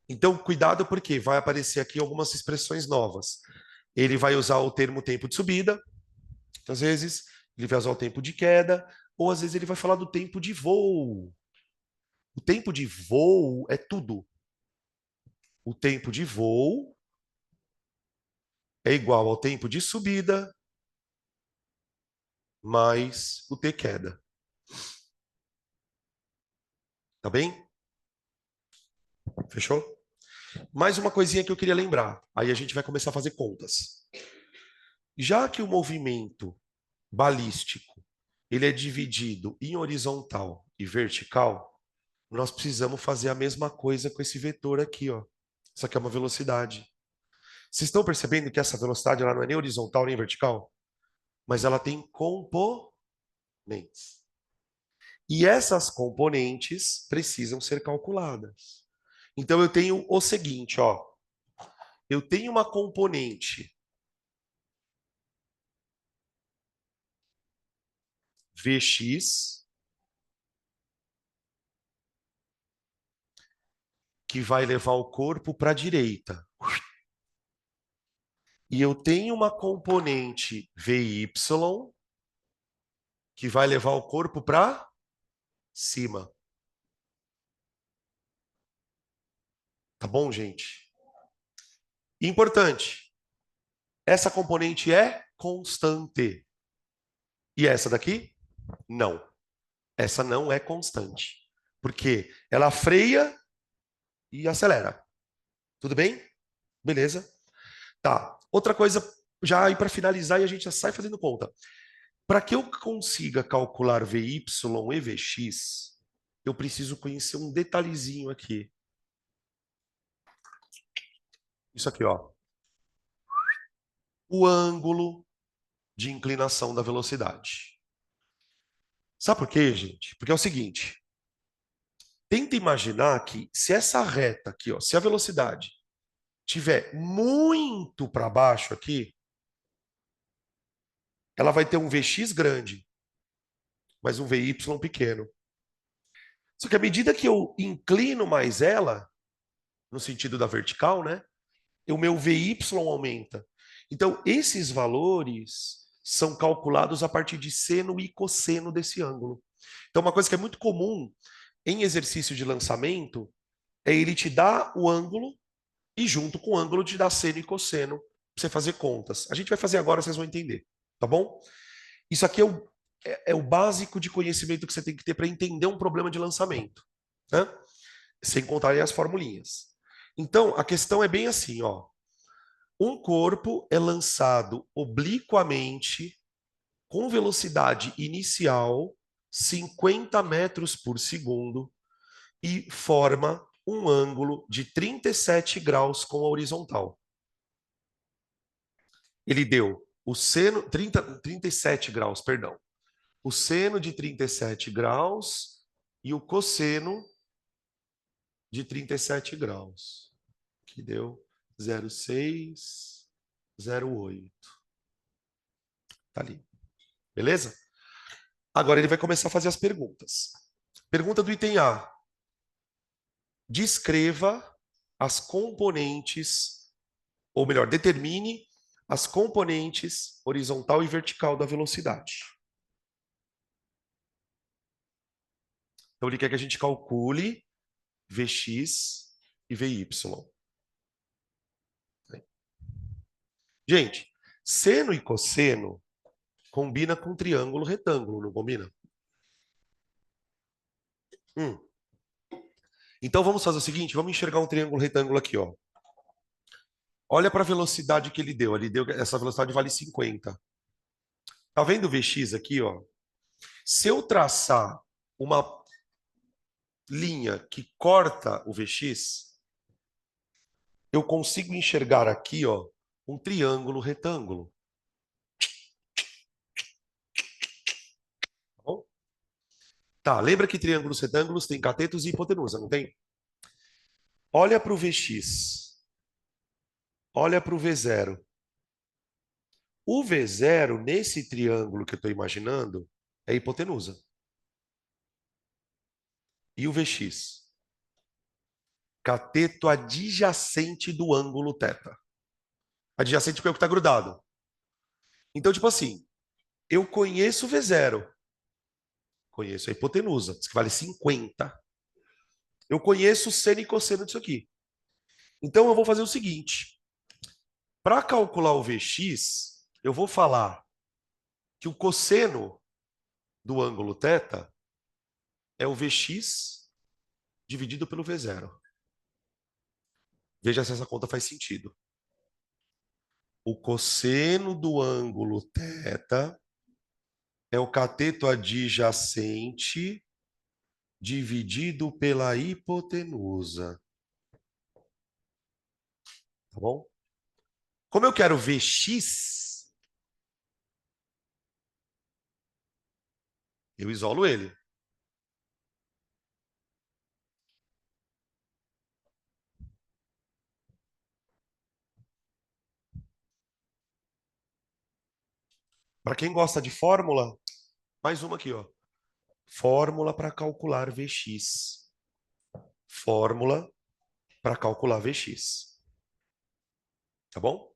Então, cuidado porque vai aparecer aqui algumas expressões novas. Ele vai usar o termo tempo de subida, às vezes ele vai usar o tempo de queda, ou às vezes ele vai falar do tempo de voo. O tempo de voo é tudo. O tempo de voo é igual ao tempo de subida mais o T queda. Tá bem? Fechou? Mais uma coisinha que eu queria lembrar. Aí a gente vai começar a fazer contas. Já que o movimento balístico ele é dividido em horizontal e vertical, nós precisamos fazer a mesma coisa com esse vetor aqui, ó. Isso aqui é uma velocidade. Vocês estão percebendo que essa velocidade ela não é nem horizontal nem vertical, mas ela tem componentes. E essas componentes precisam ser calculadas. Então eu tenho o seguinte, ó. Eu tenho uma componente Vx que vai levar o corpo para a direita. E eu tenho uma componente Vy que vai levar o corpo para cima. Tá bom, gente? Importante. Essa componente é constante. E essa daqui? Não. Essa não é constante. Porque ela freia e acelera. Tudo bem? Beleza? Tá. Outra coisa, já aí para finalizar e a gente já sai fazendo conta. Para que eu consiga calcular Vy e Vx, eu preciso conhecer um detalhezinho aqui. Isso aqui, ó. O ângulo de inclinação da velocidade. Sabe por quê, gente? Porque é o seguinte, tenta imaginar que se essa reta aqui, ó, se a velocidade tiver muito para baixo aqui, ela vai ter um Vx grande, mas um Vy pequeno. Só que à medida que eu inclino mais ela, no sentido da vertical, né, o meu Vy aumenta. Então, esses valores são calculados a partir de seno e cosseno desse ângulo. Então, uma coisa que é muito comum em exercício de lançamento é ele te dar o ângulo e junto com o ângulo te dar seno e cosseno para você fazer contas. A gente vai fazer agora, vocês vão entender, tá bom? Isso aqui é o básico de conhecimento que você tem que ter para entender um problema de lançamento, né? Sem contar aí as formulinhas. Então, a questão é bem assim, ó. Um corpo é lançado obliquamente com velocidade inicial 50 metros por segundo e forma um ângulo de 37 graus com a horizontal. Ele deu o seno 37 graus, perdão. O seno de 37 graus e o cosseno de 37 graus, que deu 0,608. Tá ali. Beleza? Agora ele vai começar a fazer as perguntas. Pergunta do item A. Descreva as componentes, ou melhor, determine as componentes horizontal e vertical da velocidade. Então ele quer que a gente calcule Vx e Vy. Gente, seno e cosseno combina com triângulo retângulo, não combina? Hum. Então vamos fazer o seguinte, vamos enxergar um triângulo retângulo aqui, ó. Olha para a velocidade que ele deu. Ele deu essa velocidade vale 50. Tá vendo o Vx aqui, ó? Se eu traçar uma linha que corta o Vx, eu consigo enxergar aqui, ó, um triângulo retângulo. Tá bom? Tá, lembra que triângulos retângulos têm catetos e hipotenusa, não tem? Olha para o Vx. Olha para o V0. O V0, nesse triângulo que eu estou imaginando, é hipotenusa. E o Vx? Cateto adjacente do ângulo θ. Adjacente porque é o que está grudado. Então, tipo assim, eu conheço o V0, conheço a hipotenusa, diz que vale 50. Eu conheço o seno e cosseno disso aqui. Então, eu vou fazer o seguinte. Para calcular o Vx, eu vou falar que o cosseno do ângulo θ é o Vx dividido pelo V0. Veja se essa conta faz sentido. O cosseno do ângulo θ é o cateto adjacente dividido pela hipotenusa. Tá bom? Como eu quero Vx, eu isolo ele. Para quem gosta de fórmula, mais uma aqui, ó. Fórmula para calcular Vx. Fórmula para calcular Vx. Tá bom?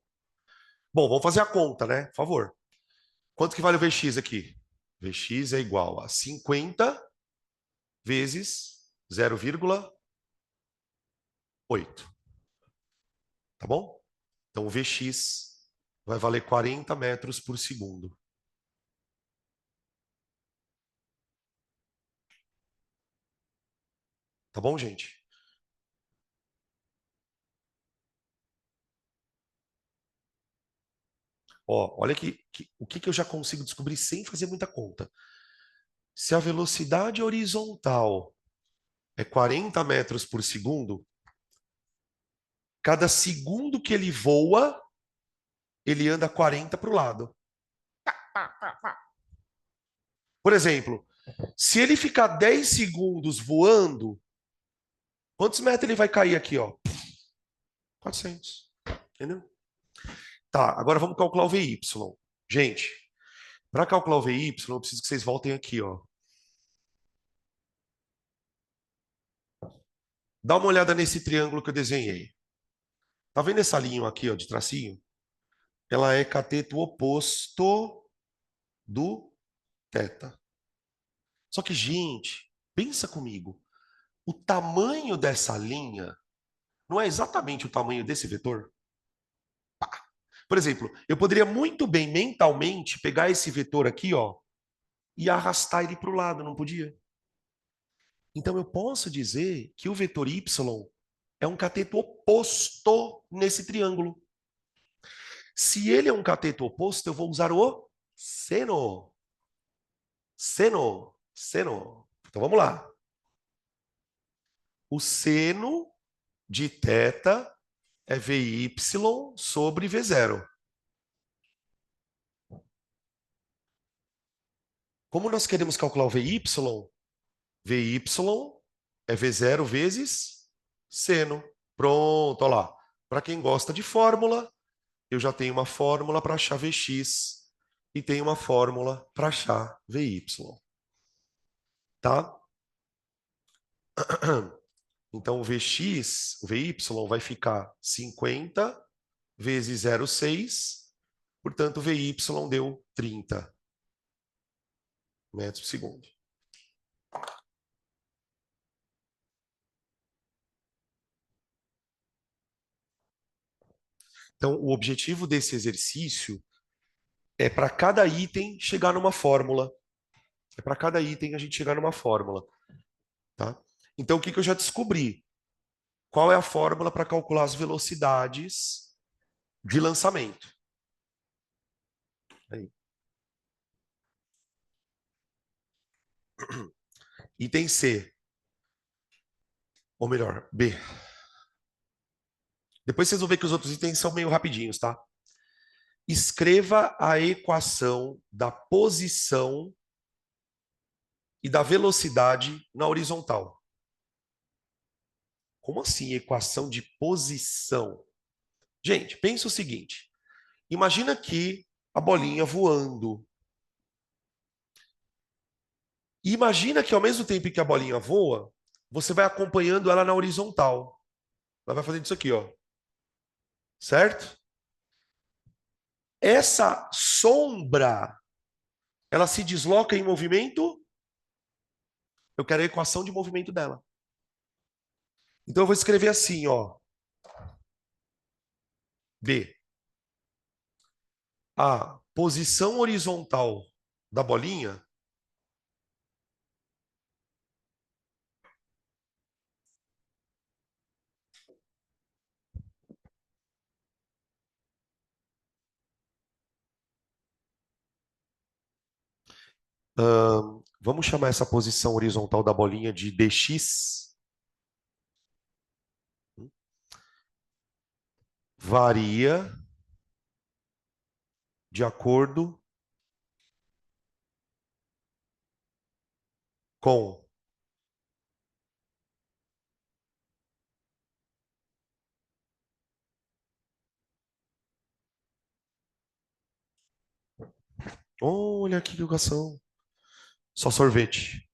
Bom, vamos fazer a conta, né? Por favor. Quanto que vale o Vx aqui? Vx é igual a 50 vezes 0,8. Tá bom? Então, o Vx vai valer 40 metros por segundo. Tá bom, gente? Ó, olha o que eu já consigo descobrir sem fazer muita conta. Se a velocidade horizontal é 40 metros por segundo, cada segundo que ele voa, ele anda 40 para o lado. Por exemplo, se ele ficar 10 segundos voando, quantos metros ele vai cair aqui, ó? 400. Entendeu? Tá, agora vamos calcular o VY. Gente, para calcular o VY, eu preciso que vocês voltem aqui, ó. Dá uma olhada nesse triângulo que eu desenhei. Tá vendo essa linha aqui, ó, de tracinho? Ela é cateto oposto do θ. Só que, gente, pensa comigo. O tamanho dessa linha não é exatamente o tamanho desse vetor? Por exemplo, eu poderia muito bem mentalmente pegar esse vetor aqui, ó, e arrastar ele para o lado, não podia? Então eu posso dizer que o vetor y é um cateto oposto nesse triângulo. Se ele é um cateto oposto, eu vou usar o seno. Seno, seno. Então vamos lá. O seno de θ é VY sobre V0. Como nós queremos calcular o VY, VY é V0 vezes seno. Pronto, olha lá. Para quem gosta de fórmula, eu já tenho uma fórmula para achar Vx e tenho uma fórmula para achar Vy. Tá? Então, o Vx, o Vy vai ficar 50 vezes 0,6. Portanto, o Vy deu 30 metros por segundo. Então, o objetivo desse exercício é para cada item chegar numa fórmula. É para cada item a gente chegar numa fórmula. tá? Então, o que que eu já descobri? Qual é a fórmula para calcular as velocidades de lançamento? Aí. Item C, ou melhor, B. Depois vocês vão ver que os outros itens são meio rapidinhos, tá? Escreva a equação da posição e da velocidade na horizontal. Como assim, equação de posição? Gente, pensa o seguinte: imagina que a bolinha voando. E imagina que ao mesmo tempo que a bolinha voa, você vai acompanhando ela na horizontal. Ela vai fazendo isso aqui, ó. Certo? Essa sombra, ela se desloca em movimento. Eu quero a equação de movimento dela. Então eu vou escrever assim, ó. B. A posição horizontal da bolinha vamos chamar essa posição horizontal da bolinha de dx. Varia de acordo com. Olha que educação. Só sorvete.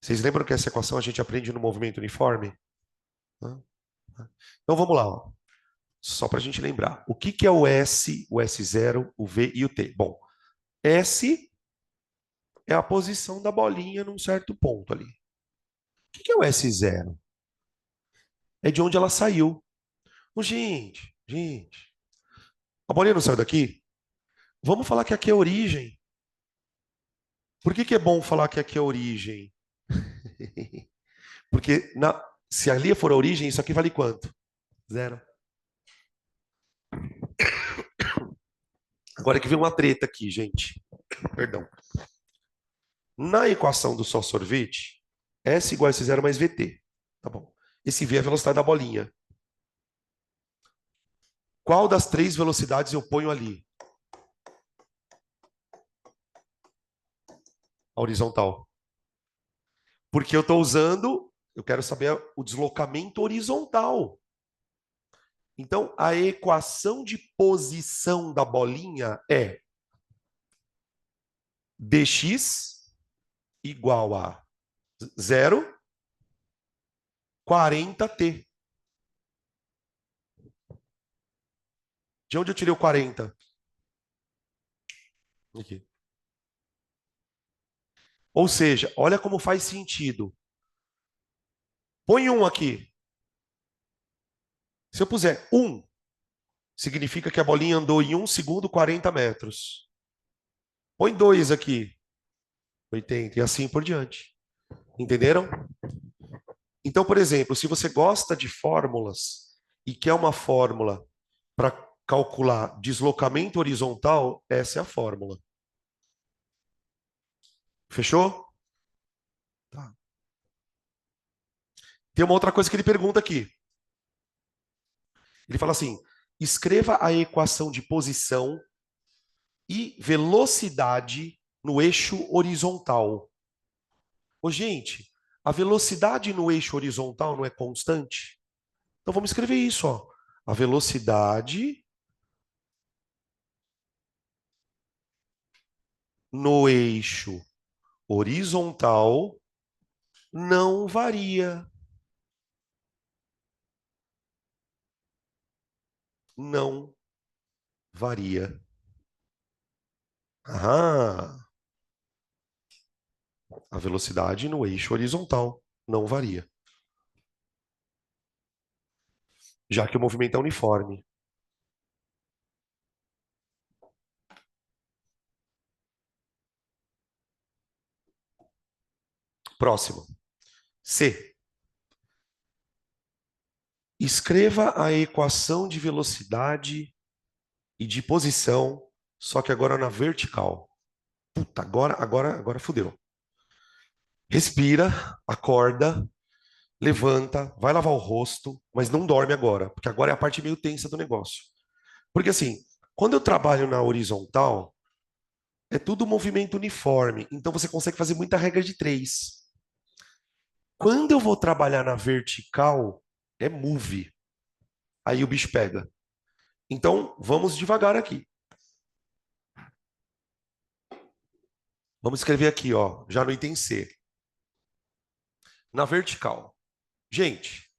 Vocês lembram que essa equação a gente aprende no movimento uniforme? Hã? Então vamos lá, ó. Só para a gente lembrar. O que que é o S0, o V e o T? Bom, S é a posição da bolinha num certo ponto ali. O que que é o S0? É de onde ela saiu. Oh, gente, a bolinha não saiu daqui? Vamos falar que aqui é a origem. Por que que é bom falar que aqui é a origem? Porque se ali for a origem, isso aqui vale quanto? Zero. Agora que vem uma treta aqui, gente. Perdão. Na equação do só sorvete, S igual a S0 mais VT. Tá bom. Esse V é a velocidade da bolinha. Qual das três velocidades eu ponho ali? A horizontal. Porque eu estou usando, eu quero saber o deslocamento horizontal. Então, a equação de posição da bolinha é dx igual a 0,40t. De onde eu tirei o 40? Aqui. Ou seja, olha como faz sentido. Põe um aqui. Se eu puser um, significa que a bolinha andou em 1 segundo 40 metros. Põe dois aqui, 80, e assim por diante. Entenderam? Então, por exemplo, se você gosta de fórmulas e quer uma fórmula para calcular deslocamento horizontal, essa é a fórmula. Fechou? Tá. Tem uma outra coisa que ele pergunta aqui. Ele fala assim: escreva a equação de posição e velocidade no eixo horizontal. Ô, gente, a velocidade no eixo horizontal não é constante? Então vamos escrever isso, ó. A velocidade no eixo horizontal não varia. Não varia. Ah, a velocidade no eixo horizontal não varia, já que o movimento é uniforme. Próximo. C. Escreva a equação de velocidade e de posição, só que agora na vertical. Puta, agora fudeu. Respira, acorda, levanta, vai lavar o rosto, mas não dorme agora, porque agora é a parte meio tensa do negócio. Porque assim, quando eu trabalho na horizontal, é tudo movimento uniforme, então você consegue fazer muita regra de três. Quando eu vou trabalhar na vertical, é move. Aí o bicho pega. Então, vamos devagar aqui. Vamos escrever aqui, ó, já no item C. Na vertical. Gente,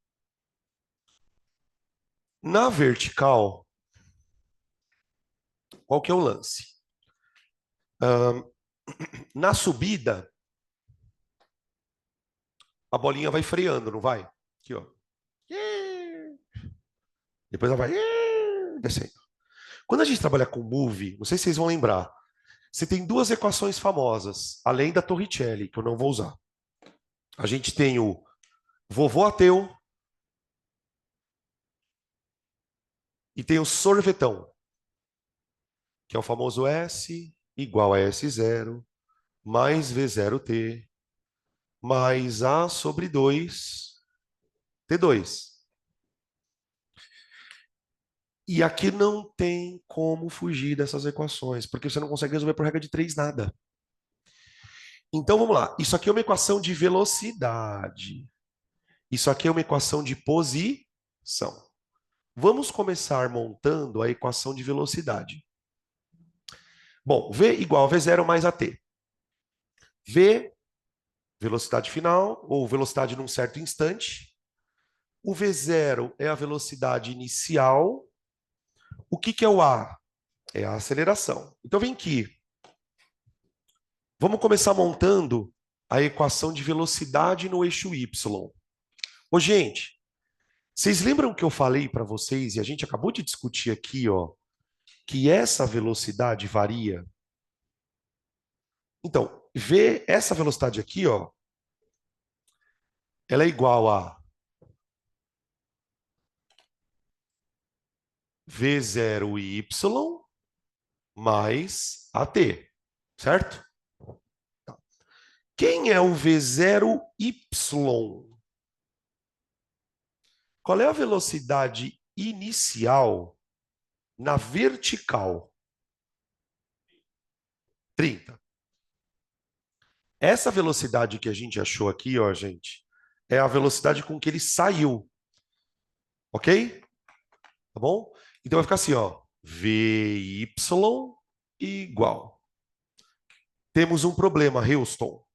na vertical, qual que é o lance? Ahn, na subida, a bolinha vai freando, não vai? Aqui, ó. Depois ela vai descendo. Quando a gente trabalha com move, não sei se vocês vão lembrar, você tem duas equações famosas, além da Torricelli, que eu não vou usar. A gente tem o vovô ateu e tem o sorvetão, que é o famoso S igual a S0 mais V0T mais A sobre 2 T2. E aqui não tem como fugir dessas equações, porque você não consegue resolver por regra de três nada. Então vamos lá. Isso aqui é uma equação de velocidade. Isso aqui é uma equação de posição. Vamos começar montando a equação de velocidade. Bom, V igual a V0 mais AT. V, velocidade final, ou velocidade num certo instante. O V0 é a velocidade inicial. O que que é o A? É a aceleração. Então vem aqui. Vamos começar montando a equação de velocidade no eixo Y. Ô, gente, vocês lembram que eu falei para vocês, e a gente acabou de discutir aqui, ó, que essa velocidade varia? Então, V, essa velocidade aqui, ó, ela é igual a V0y mais AT, certo? Quem é o V0y? Qual é a velocidade inicial na vertical? 30. Essa velocidade que a gente achou aqui, ó, gente, é a velocidade com que ele saiu. Ok? Tá bom? Então vai ficar assim, ó. Vy igual. Temos um problema, Houston.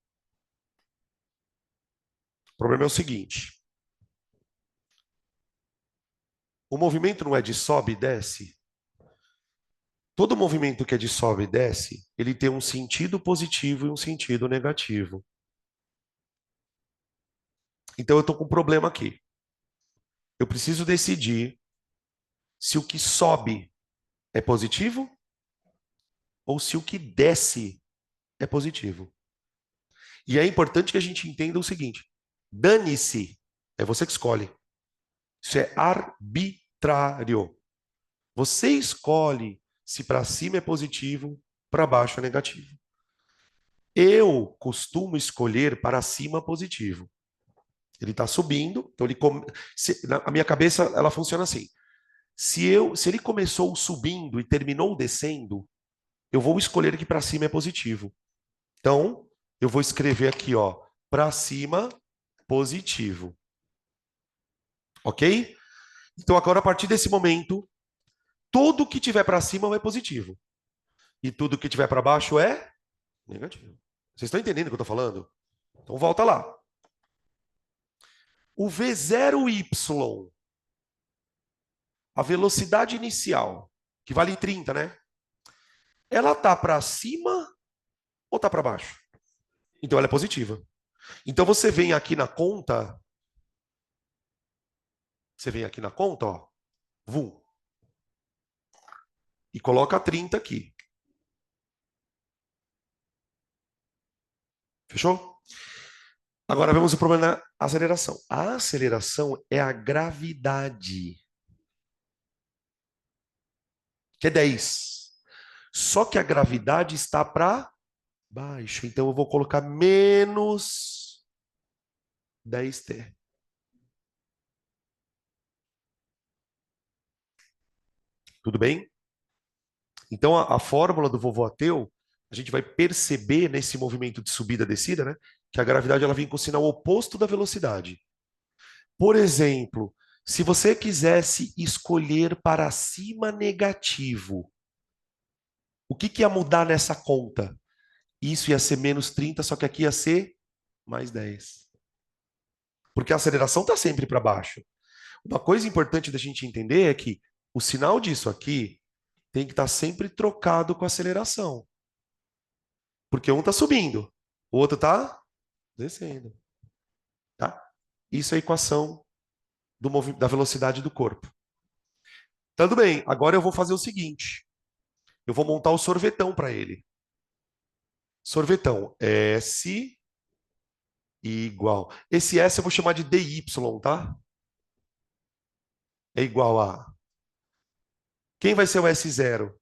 O problema é o seguinte. O movimento não é de sobe e desce? Todo movimento que é de sobe e desce, ele tem um sentido positivo e um sentido negativo. Então eu estou com um problema aqui. Eu preciso decidir se o que sobe é positivo ou se o que desce é positivo. E é importante que a gente entenda o seguinte: dane-se, é você que escolhe. Isso é arbitrário. Você escolhe se para cima é positivo, para baixo é negativo. Eu costumo escolher para cima positivo. Ele está subindo, então a minha cabeça ela funciona assim. Se ele começou subindo e terminou descendo, eu vou escolher que para cima é positivo. Então, eu vou escrever aqui, ó, para cima positivo. Ok? Então, agora a partir desse momento, tudo que tiver para cima é positivo e tudo que tiver para baixo é negativo. Vocês estão entendendo o que eu estou falando? Então, volta lá. O V0y, a velocidade inicial, que vale 30, né? Ela tá para cima ou tá para baixo? Então ela é positiva. Então você vem aqui na conta, ó, vum, e coloca 30 aqui. Fechou? Agora vemos o problema da aceleração. A aceleração é a gravidade, que é 10. Só que a gravidade está para baixo. Então eu vou colocar menos 10t. Tudo bem? Então a fórmula do vovô ateu, a gente vai perceber nesse movimento de subida e descida, né? Que a gravidade ela vem com o sinal oposto da velocidade. Por exemplo, se você quisesse escolher para cima negativo, o que, que ia mudar nessa conta? Isso ia ser menos 30, só que aqui ia ser mais 10. Porque a aceleração está sempre para baixo. Uma coisa importante da gente entender é que o sinal disso aqui tem que estar sempre trocado com a aceleração. Porque um está subindo, o outro está descendo. Tá? Isso é a equação da velocidade do corpo. Tudo bem, agora eu vou fazer o seguinte. Eu vou montar o sorvetão para ele. Sorvetão, S igual. Esse S eu vou chamar de DY, tá? É igual a. Quem vai ser o S0?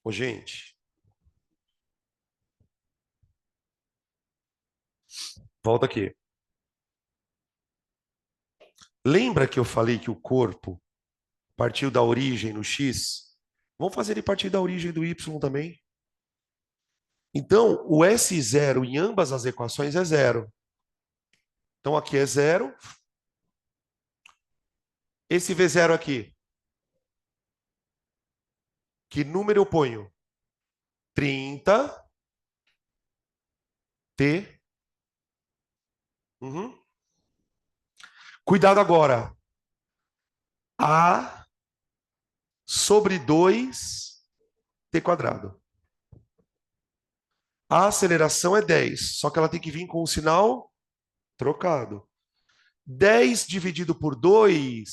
Ô, gente, volta aqui. Lembra que eu falei que o corpo partiu da origem no X? Vamos fazer ele partir da origem do Y também. Então, o S0 em ambas as equações é zero. Então, aqui é zero. Esse V0 aqui, que número eu ponho? 30 T. Uhum. Cuidado agora. A sobre 2T quadrado. A aceleração é 10, só que ela tem que vir com o sinal trocado. 10 dividido por 2,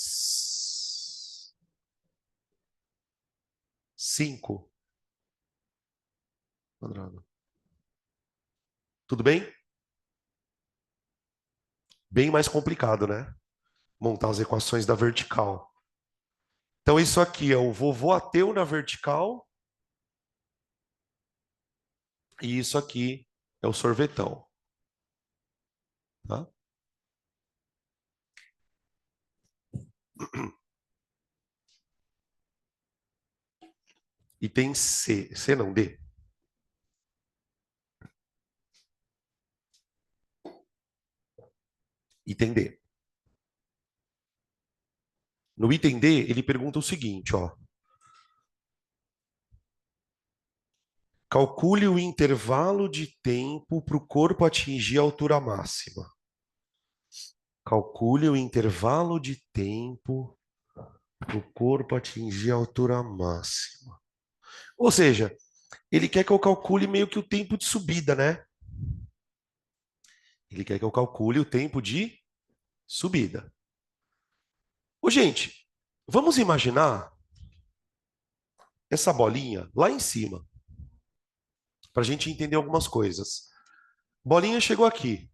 5 quadrado. Tudo bem? Bem mais complicado, né? Montar as equações da vertical. Então, isso aqui é o vovô ateu na vertical. E isso aqui é o sorvetão. Tá? E tem C. C não, D. Item D. No item D, ele pergunta o seguinte, ó. Calcule o intervalo de tempo para o corpo atingir a altura máxima. Calcule o intervalo de tempo para o corpo atingir a altura máxima. Ou seja, ele quer que eu calcule meio que o tempo de subida, né? Ele quer que eu calcule o tempo de subida. Ô, gente, vamos imaginar essa bolinha lá em cima, para a gente entender algumas coisas. Bolinha chegou aqui.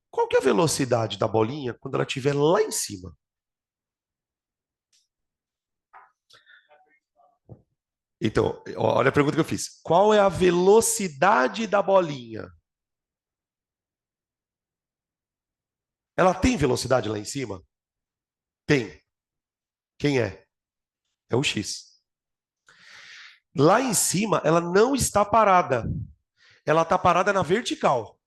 Qual que é a velocidade da bolinha quando ela estiver lá em cima? Então, olha a pergunta que eu fiz. Qual é a velocidade da bolinha? Ela tem velocidade lá em cima? Tem. Quem é? É o X. Lá em cima, ela não está parada. Ela está parada na vertical.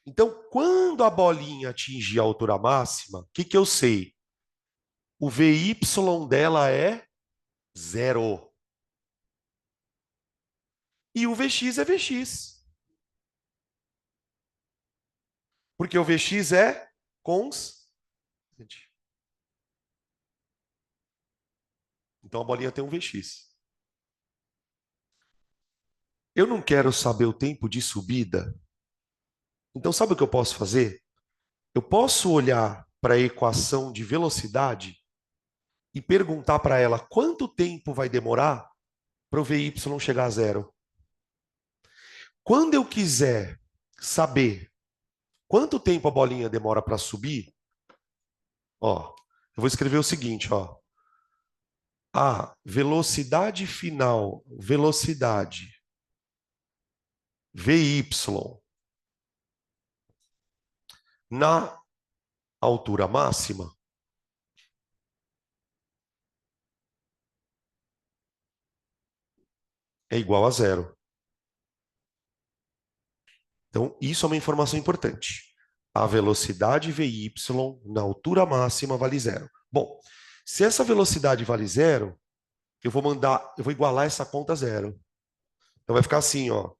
Então, quando a bolinha atingir a altura máxima, o que, que eu sei? O VY dela é zero. E o Vx é Vx. Porque o Vx é constante. Então a bolinha tem um Vx. Eu não quero saber o tempo de subida. Então sabe o que eu posso fazer? Eu posso olhar para a equação de velocidade e perguntar para ela quanto tempo vai demorar para o VY chegar a zero. Quando eu quiser saber quanto tempo a bolinha demora para subir, ó, eu vou escrever o seguinte, ó. A velocidade final, velocidade VY na altura máxima é igual a zero. Então, isso é uma informação importante. A velocidade VY na altura máxima vale zero. Bom, se essa velocidade vale zero, eu vou igualar essa conta a zero. Então vai ficar assim, ó.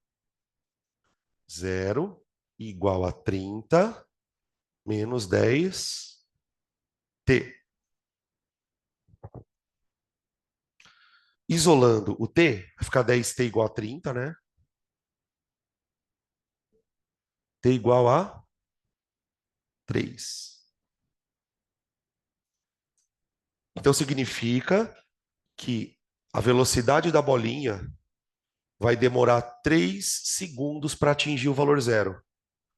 Zero igual a 30 menos 10t. Isolando o t, vai ficar 10t igual a 30, né? T igual a 3. Então significa que a velocidade da bolinha vai demorar 3 segundos para atingir o valor zero.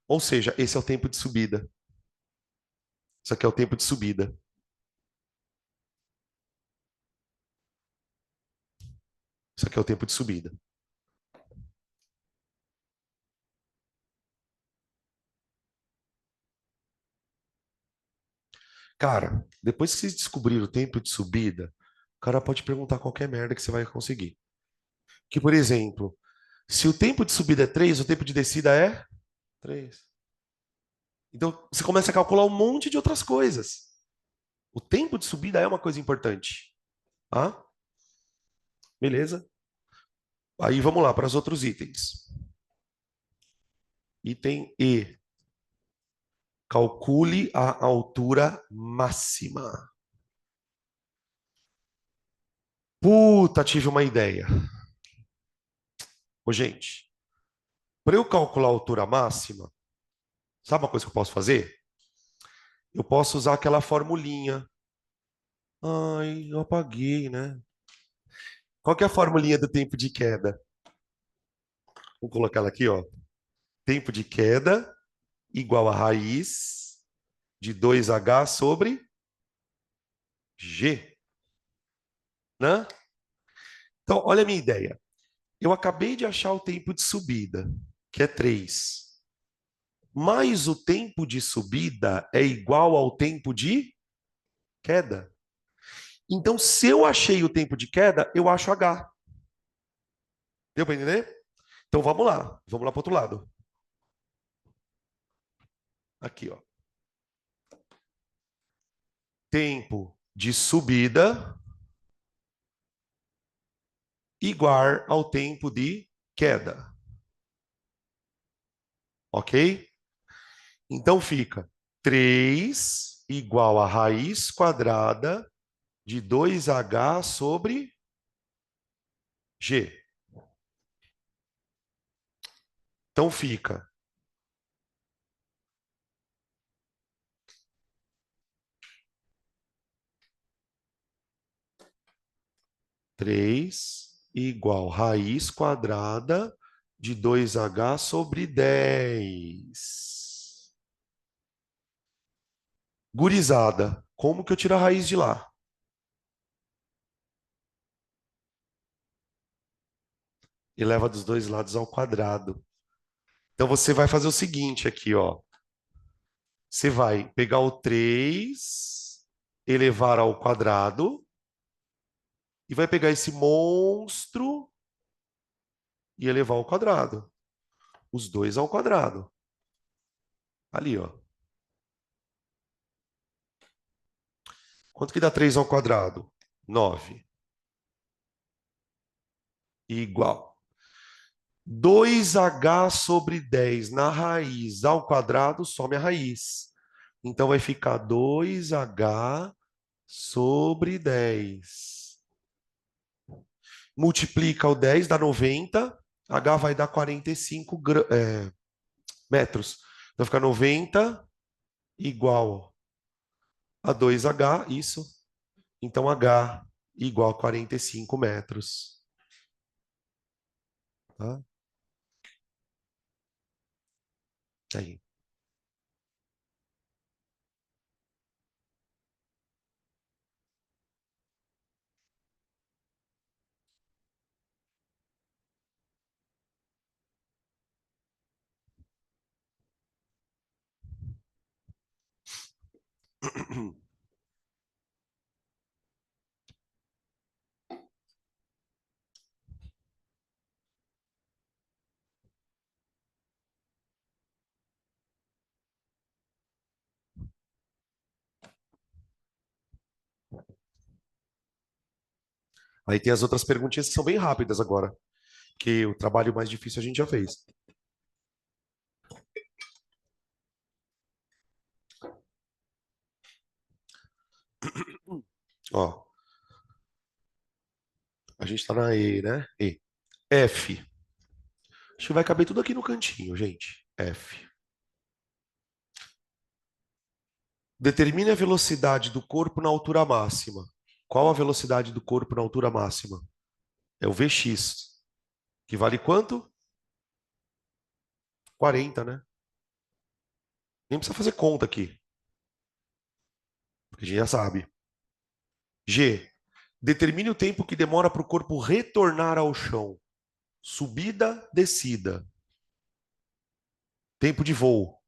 Ou seja, esse é o tempo de subida. Isso aqui é o tempo de subida. Isso aqui é o tempo de subida. Cara, depois que vocês descobriram o tempo de subida, o cara pode perguntar qualquer merda que você vai conseguir. Que, por exemplo, se o tempo de subida é 3, o tempo de descida é 3. Então, você começa a calcular um monte de outras coisas. O tempo de subida é uma coisa importante. Tá? Beleza? Aí vamos lá para os outros itens. Item E. Calcule a altura máxima. Puta, tive uma ideia. Ô, gente, para eu calcular a altura máxima, sabe uma coisa que eu posso fazer? Eu posso usar aquela formulinha. Ai, eu apaguei, né? Qual que é a formulinha do tempo de queda? Vou colocar ela aqui, ó. Tempo de queda igual a raiz de 2h sobre G, né? Então, olha a minha ideia. Eu acabei de achar o tempo de subida, que é 3. Mais o tempo de subida é igual ao tempo de queda. Então, se eu achei o tempo de queda, eu acho h. Deu para entender? Então, vamos lá. Vamos lá para o outro lado. Aqui, ó. Tempo de subida igual ao tempo de queda. Ok? Então fica 3 igual a raiz quadrada de 2h sobre G. Então fica 3 igual raiz quadrada de 2h sobre 10. Gurizada, como que eu tiro a raiz de lá? Eleva dos dois lados ao quadrado. Então você vai fazer o seguinte aqui, ó. Você vai pegar o 3, elevar ao quadrado, e vai pegar esse monstro e elevar ao quadrado. Os dois ao quadrado. Ali, ó. Quanto que dá 3 ao quadrado? 9. Igual. 2h sobre 10 na raiz ao quadrado, some a raiz. Então vai ficar 2h sobre 10. Multiplica o 10, dá 90. H vai dar 45 metros. Então fica 90 igual a 2h, isso. Então H igual a 45 metros. Tá? Aí. Aí tem as outras perguntinhas que são bem rápidas agora, que o trabalho mais difícil a gente já fez. Ó, a gente tá na E, né? E. F. Acho que vai caber tudo aqui no cantinho, gente. F. Determine a velocidade do corpo na altura máxima. Qual a velocidade do corpo na altura máxima? É o Vx, que vale quanto? 40, né? Nem precisa fazer conta aqui, porque a gente já sabe. G. Determine o tempo que demora para o corpo retornar ao chão. Subida, descida. Tempo de voo.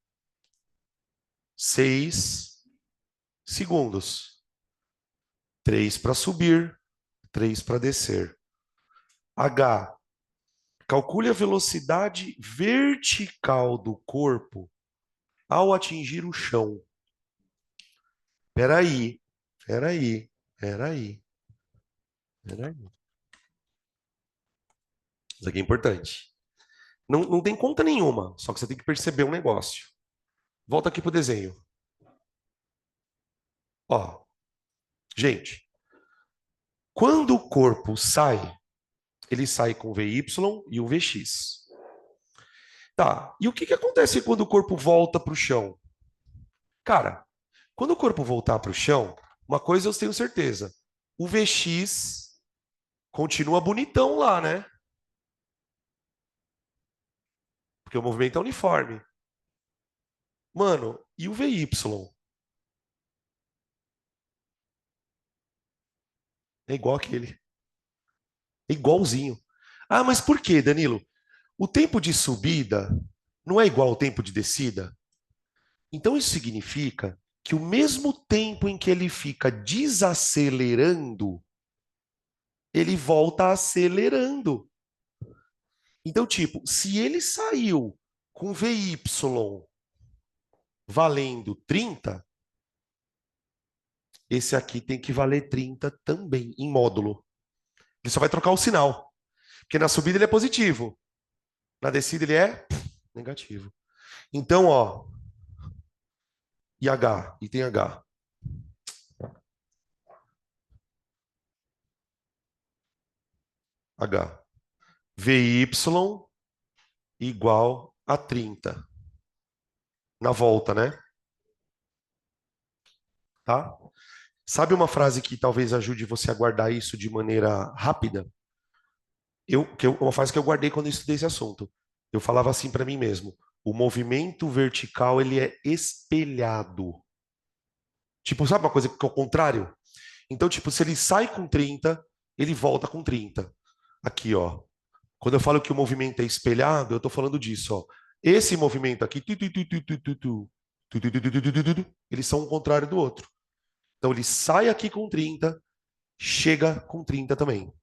6 segundos. 3 para subir, 3 para descer. H. Calcule a velocidade vertical do corpo ao atingir o chão. Peraí, peraí, peraí, peraí. Isso aqui é importante. Não tem conta nenhuma, só que você tem que perceber um negócio. Volta aqui pro desenho. Ó, gente, quando o corpo sai, ele sai com VY e o VX. Tá, e o que que acontece quando o corpo volta para o chão? Cara, quando o corpo voltar para o chão, uma coisa eu tenho certeza: o VX continua bonitão lá, né? Porque o movimento é uniforme. Mano, e o VY? É igual aquele. É igualzinho. Ah, mas por quê, Danilo? O tempo de subida não é igual ao tempo de descida? Então isso significa que o mesmo tempo em que ele fica desacelerando, ele volta acelerando. Então, tipo, se ele saiu com VY valendo 30, esse aqui tem que valer 30 também, em módulo. Ele só vai trocar o sinal. Porque na subida ele é positivo, na descida ele é negativo. Então, ó, e H, e tem H. H. VY igual a 30. Na volta, né? Tá? Sabe uma frase que talvez ajude você a guardar isso de maneira rápida? Uma frase que eu guardei quando eu estudei esse assunto. Eu falava assim para mim mesmo: o movimento vertical ele é espelhado. Tipo, sabe uma coisa que é o contrário? Então, tipo, se ele sai com 30, ele volta com 30. Aqui, ó. Quando eu falo que o movimento é espelhado, eu estou falando disso, ó. Esse movimento aqui, eles são um contrário do outro. Então ele sai aqui com 30, chega com 30 também,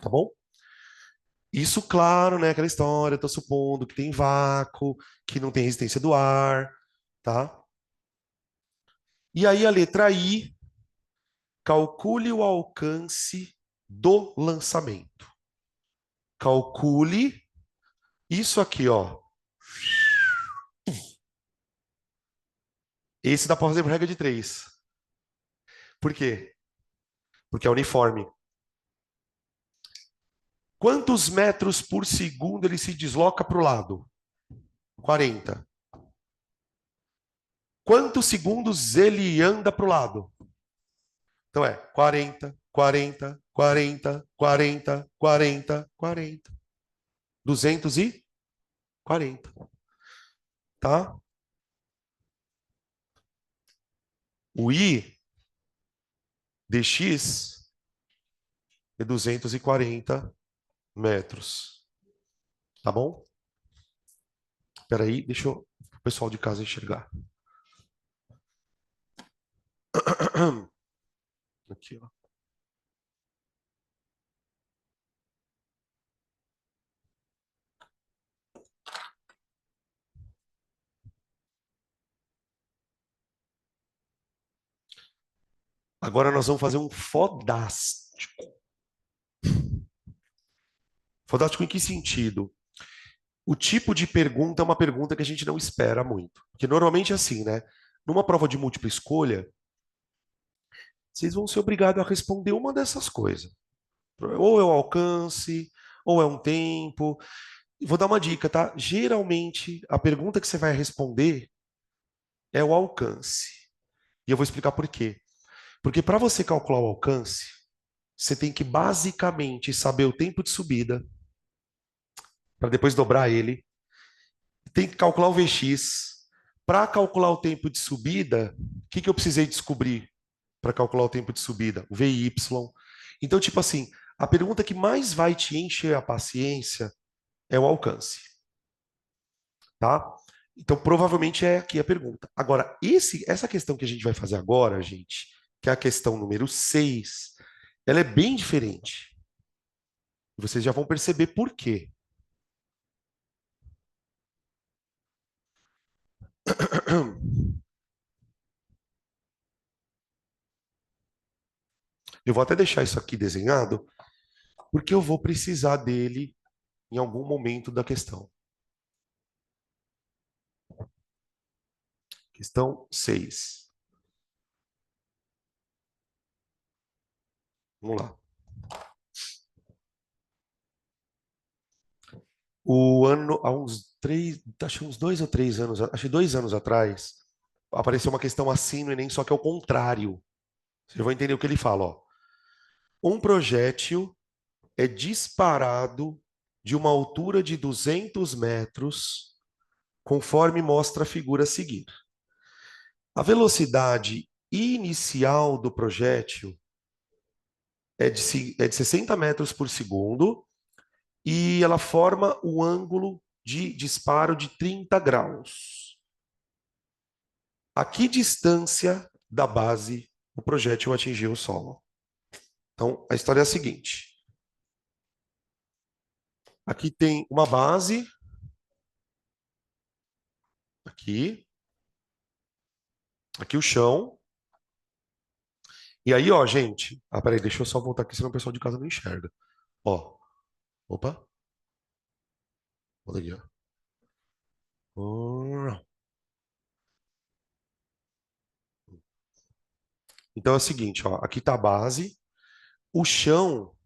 tá bom? Isso, claro, né? Aquela história, eu tô supondo que tem vácuo, que não tem resistência do ar, tá? E aí a letra I, calcule o alcance do lançamento. Calcule isso aqui, ó. Esse dá para fazer por regra de 3. Por quê? Porque é uniforme. Quantos metros por segundo ele se desloca para o lado? 40. Quantos segundos ele anda para o lado? Então é 40, 40, 40, 40, 40, 40. 240. tá? O I dx é 240 metros, tá bom? Espera aí, deixa o pessoal de casa enxergar. Aqui, ó. Agora nós vamos fazer um fodástico. Fodástico em que sentido? O tipo de pergunta é uma pergunta que a gente não espera muito. Porque normalmente é assim, né? Numa prova de múltipla escolha, vocês vão ser obrigados a responder uma dessas coisas. Ou é o alcance, ou é um tempo. E vou dar uma dica, tá? Geralmente, a pergunta que você vai responder é o alcance. E eu vou explicar por quê. Porque para você calcular o alcance, você tem que basicamente saber o tempo de subida, para depois dobrar ele. Tem que calcular o Vx. Para calcular o tempo de subida, o que eu precisei descobrir para calcular o tempo de subida? O VY. Então, tipo assim, a pergunta que mais vai te encher a paciência é o alcance, tá? Então, provavelmente é aqui a pergunta. Agora, essa questão que a gente vai fazer agora, gente, que é a questão número 6, ela é bem diferente. Vocês já vão perceber por quê. Eu vou até deixar isso aqui desenhado, porque eu vou precisar dele em algum momento da questão. Questão 6. Vamos lá. O ano, há uns 2 ou 3 anos, acho que 2 anos atrás, apareceu uma questão assim no Enem, só que é o contrário. Vocês vão entender o que ele fala, ó. Um projétil é disparado de uma altura de 200 metros, conforme mostra a figura a seguir. A velocidade inicial do projétil é de 60 metros por segundo e ela forma um ângulo de disparo de 30 graus. A que distância da base o projétil atingiu o solo? Então, a história é a seguinte. Aqui tem uma base, aqui o chão. E aí, ó, gente. Ah, peraí, deixa eu só voltar aqui, senão o pessoal de casa não enxerga. Ó, opa, olha aqui, ó. Então é o seguinte, ó, aqui tá a base, o chão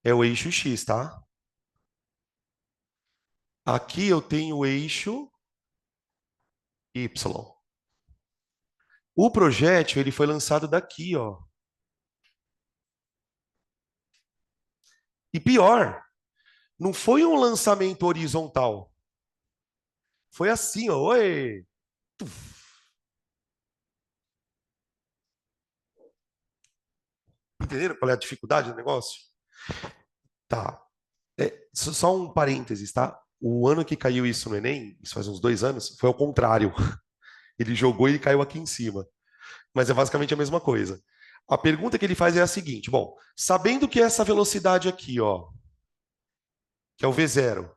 é o eixo X, tá? Aqui eu tenho o eixo Y. O projétil, ele foi lançado daqui, ó. E pior, não foi um lançamento horizontal. Foi assim, ó. Oi! Entenderam qual é a dificuldade do negócio? Tá. Só um parênteses, tá? O ano que caiu isso no Enem, isso faz uns 2 anos, foi ao contrário. Ele jogou e caiu aqui em cima. Mas é basicamente a mesma coisa. A pergunta que ele faz é a seguinte: bom, sabendo que essa velocidade aqui, ó, que é o V0,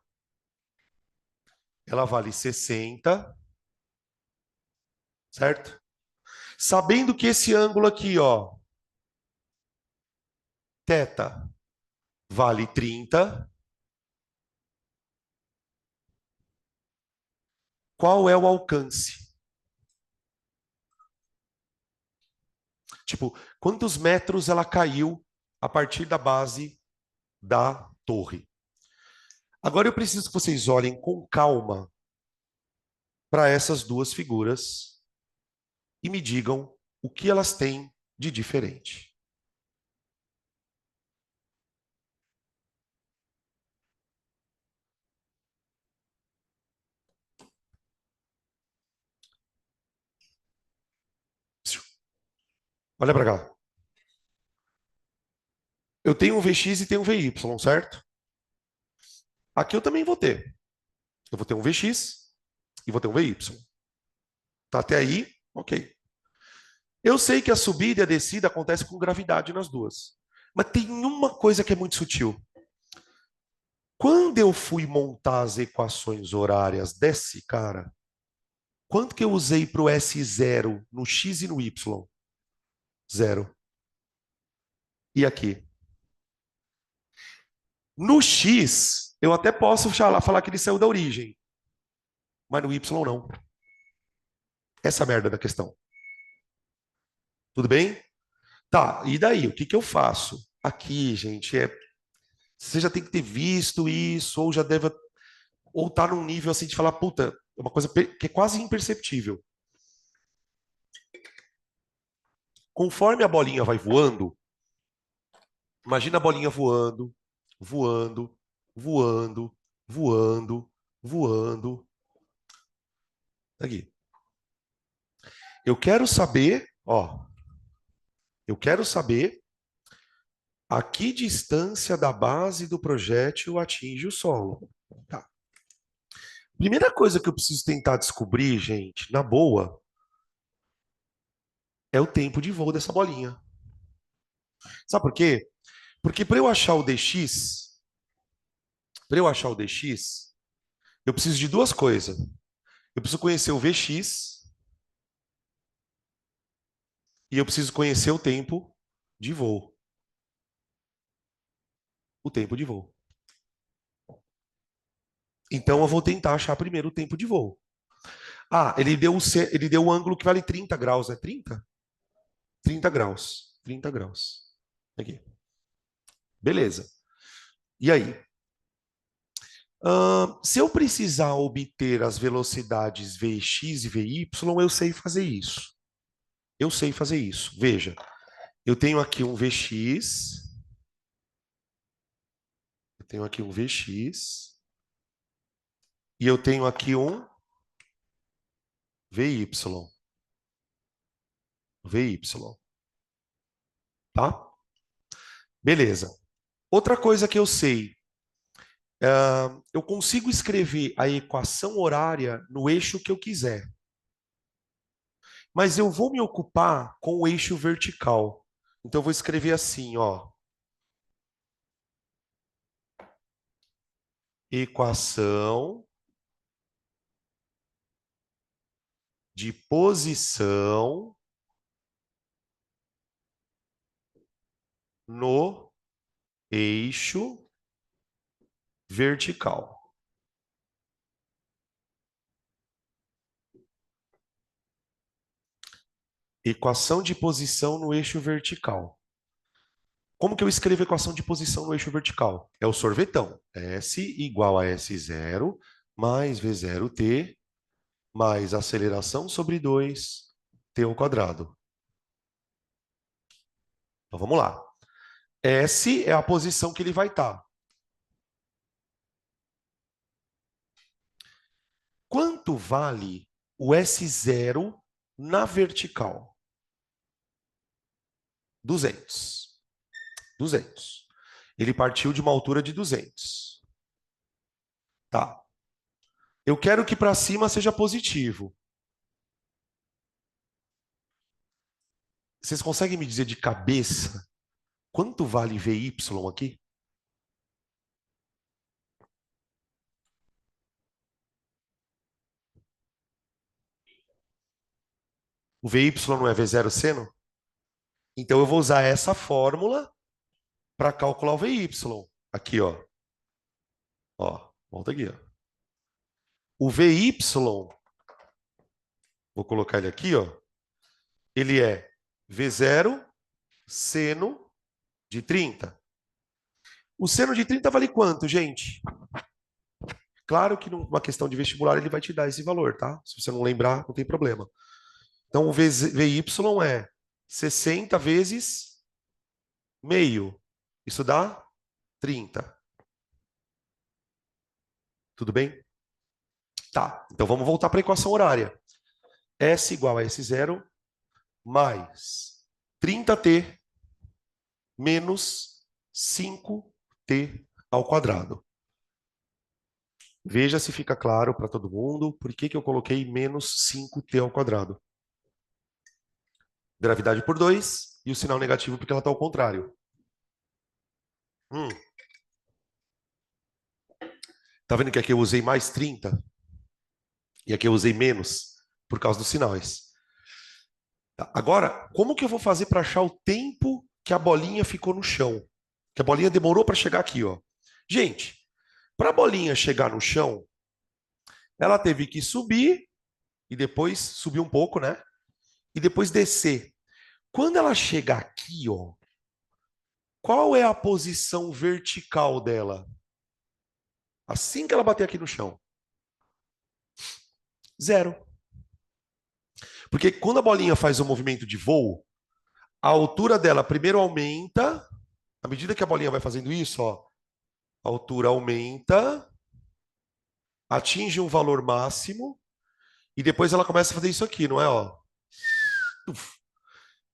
ela vale 60, certo? Sabendo que esse ângulo aqui, ó, θ, vale 30, qual é o alcance? Tipo, quantos metros ela caiu a partir da base da torre? Agora eu preciso que vocês olhem com calma para essas duas figuras e me digam o que elas têm de diferente. Olha para cá. Eu tenho um Vx e tenho um Vy, certo? Aqui eu também vou ter. Eu vou ter um Vx e vou ter um Vy. Tá até aí? Ok. Eu sei que a subida e a descida acontece com gravidade nas duas. Mas tem uma coisa que é muito sutil. Quando eu fui montar as equações horárias desse cara, quanto que eu usei para o S0 no X e no Y? Zero. E aqui? No X, eu até posso falar que ele saiu da origem, mas no Y não. Essa é a merda da questão. Tudo bem? Tá, e daí? O que que eu faço? Aqui, gente, você já tem que ter visto isso, ou já deve, ou tá num nível assim de falar, puta, é uma coisa que é quase imperceptível. Conforme a bolinha vai voando, imagina a bolinha voando, voando, voando, voando, voando. Aqui. Eu quero saber, ó, eu quero saber a que distância da base do projétil atinge o solo. Tá. Primeira coisa que eu preciso tentar descobrir, gente, na boa, é o tempo de voo dessa bolinha. Sabe por quê? Porque para eu achar o dx, eu preciso de duas coisas. Eu preciso conhecer o Vx e eu preciso conhecer o tempo de voo. O tempo de voo. Então eu vou tentar achar primeiro o tempo de voo. Ah, ele deu um ângulo que vale 30 graus, né? 30 graus. 30 graus. Aqui. Beleza. E aí? Se eu precisar obter as velocidades Vx e Vy, eu sei fazer isso. Eu sei fazer isso. Veja, eu tenho aqui um Vx, eu tenho aqui um Vx, e eu tenho aqui um Vy. Vy, tá? Beleza. Outra coisa que eu sei, eu consigo escrever a equação horária no eixo que eu quiser, mas eu vou me ocupar com o eixo vertical. Então eu vou escrever assim, ó, equação de posição no eixo vertical. Equação de posição no eixo vertical. Como que eu escrevo a equação de posição no eixo vertical? É o sorvetão. S igual a S0 mais V0t mais aceleração sobre 2t ao quadrado. Então vamos lá. S é a posição que ele vai estar. Quanto vale o S0 na vertical? 200. 200. Ele partiu de uma altura de 200. Tá. Eu quero que para cima seja positivo. Vocês conseguem me dizer de cabeça quanto vale VY aqui? O VY não é V0 seno? Então eu vou usar essa fórmula para calcular o VY. Aqui, ó. Ó, volta aqui, ó. O VY, vou colocar ele aqui, ó. Ele é V0 seno de 30. O seno de 30 vale quanto, gente? Claro que numa questão de vestibular ele vai te dar esse valor, tá? Se você não lembrar, não tem problema. Então o VY é 60 vezes meio. Isso dá 30. Tudo bem? Tá. Então vamos voltar para a equação horária. S igual a S0 mais 30t menos 5t ao quadrado. Veja se fica claro para todo mundo por que eu coloquei menos 5t ao quadrado. Gravidade por 2 e o sinal negativo porque ela está ao contrário. Tá vendo que aqui eu usei mais 30 e aqui eu usei menos por causa dos sinais. Tá. Agora, como que eu vou fazer para achar o tempo que a bolinha ficou no chão? Que a bolinha demorou para chegar aqui, ó. Gente, para a bolinha chegar no chão, ela teve que subir e depois subir um pouco, né? E depois descer. Quando ela chega aqui, ó, qual é a posição vertical dela? Assim que ela bater aqui no chão. 0. Porque quando a bolinha faz o movimento de voo, a altura dela primeiro aumenta, à medida que a bolinha vai fazendo isso, ó, a altura aumenta, atinge um valor máximo, e depois ela começa a fazer isso aqui, não é? Ó?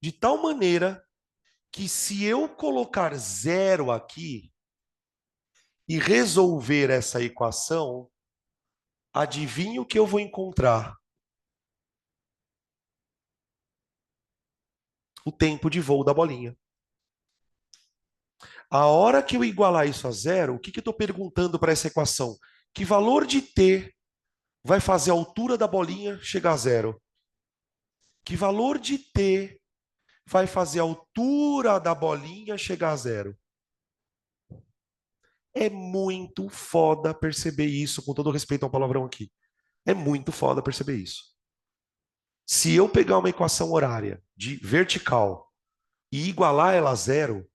De tal maneira que se eu colocar 0 aqui e resolver essa equação, adivinha o que eu vou encontrar? O tempo de voo da bolinha. A hora que eu igualar isso a 0, o que eu estou perguntando para essa equação? Que valor de t vai fazer a altura da bolinha chegar a 0? Que valor de t vai fazer a altura da bolinha chegar a 0? É muito foda perceber isso, com todo respeito ao palavrão aqui. É muito foda perceber isso. Se eu pegar uma equação horária de vertical e igualar ela a 0,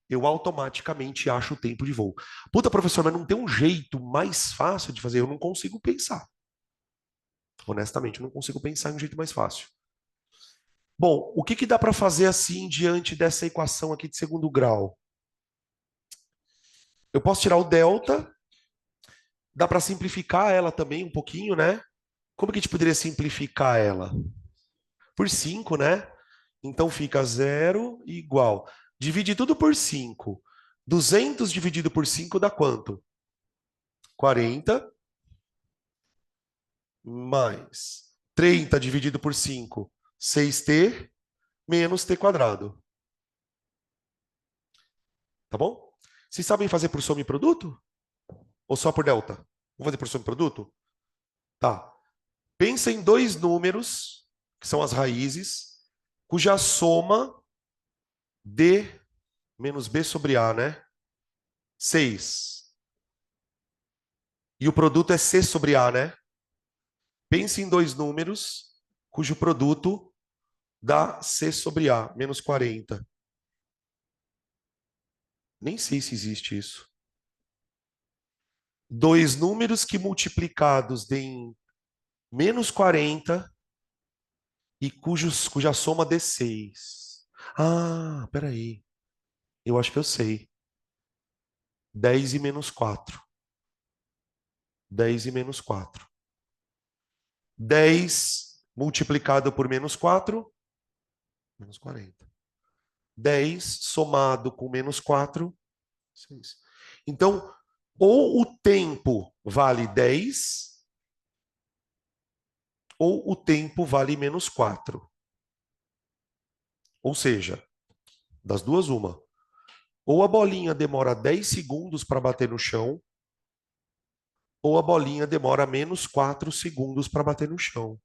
eu automaticamente acho o tempo de voo. Puta, professor, mas não tem um jeito mais fácil de fazer? Eu não consigo pensar. Honestamente, eu não consigo pensar em um jeito mais fácil. Bom, o que dá para fazer assim diante dessa equação aqui de segundo grau? Eu posso tirar o delta, dá para simplificar ela também um pouquinho, né? Como que a gente poderia simplificar ela? Por 5, né? Então fica 0 igual. Divide tudo por 5. 200 dividido por 5 dá quanto? 40 mais 30 dividido por 5, 6t menos t quadrado. Tá bom? Vocês sabem fazer por soma e produto? Ou só por delta? Vamos fazer por soma e produto? Tá. Pensa em dois números, que são as raízes, cuja soma d menos b sobre a, né? 6. E o produto é c sobre a, né? Pense em dois números cujo produto dá c sobre a, menos 40. Nem sei se existe isso. Dois números que multiplicados deem menos 40 e cuja soma dê 6. Ah, peraí. Eu acho que eu sei. 10 e menos 4. 10 e menos 4. 10 multiplicado por menos 4, menos 40. 10 somado com menos 4, 6. Então, ou o tempo vale 10, ou o tempo vale menos 4. Ou seja, das duas, uma. Ou a bolinha demora 10 segundos para bater no chão, ou a bolinha demora menos 4 segundos para bater no chão.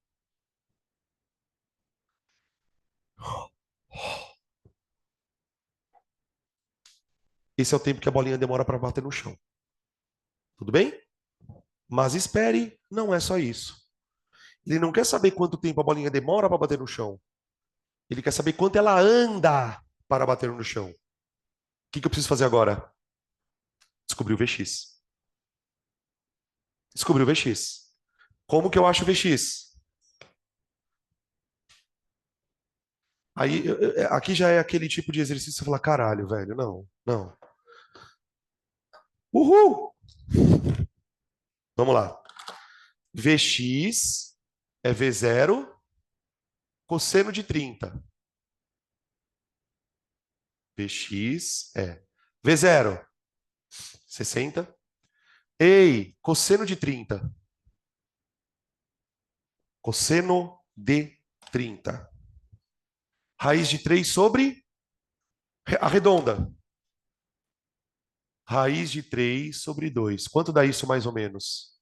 Esse é o tempo que a bolinha demora para bater no chão. Tudo bem? Mas espere, não é só isso. Ele não quer saber quanto tempo a bolinha demora para bater no chão. Ele quer saber quanto ela anda para bater no chão. O que eu preciso fazer agora? Descobrir o VX. Descobrir o VX. Como que eu acho o VX? Aí, aqui já é aquele tipo de exercício que você fala, caralho, velho, não, não. Uhul! Vamos lá. Vx é V0 cosseno de 30. Px é V0, 60. Ei, cosseno de 30. Cosseno de 30. Raiz de 3 sobre arredonda. Raiz de 3 sobre 2. Quanto dá isso mais ou menos?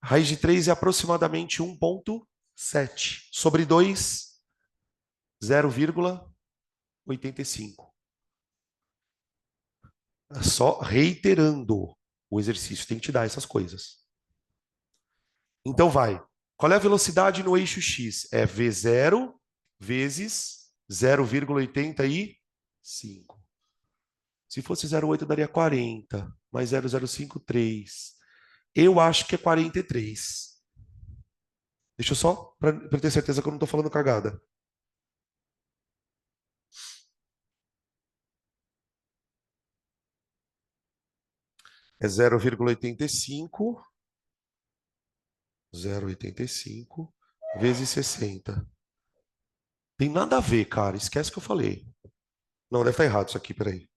Raiz de 3 é aproximadamente 1,7. Sobre 2, 0,85. Só reiterando o exercício, tem que te dar essas coisas. Então vai. Qual é a velocidade no eixo X? É V0 vezes 0,85. Se fosse 0,8 daria 40, mais 0,05, 3. Eu acho que é 43. Deixa eu só, para ter certeza que eu não estou falando cagada. É 0,85, 0,85 vezes 60. Tem nada a ver, cara. Esquece o que eu falei. Não, deve estar errado isso aqui, peraí.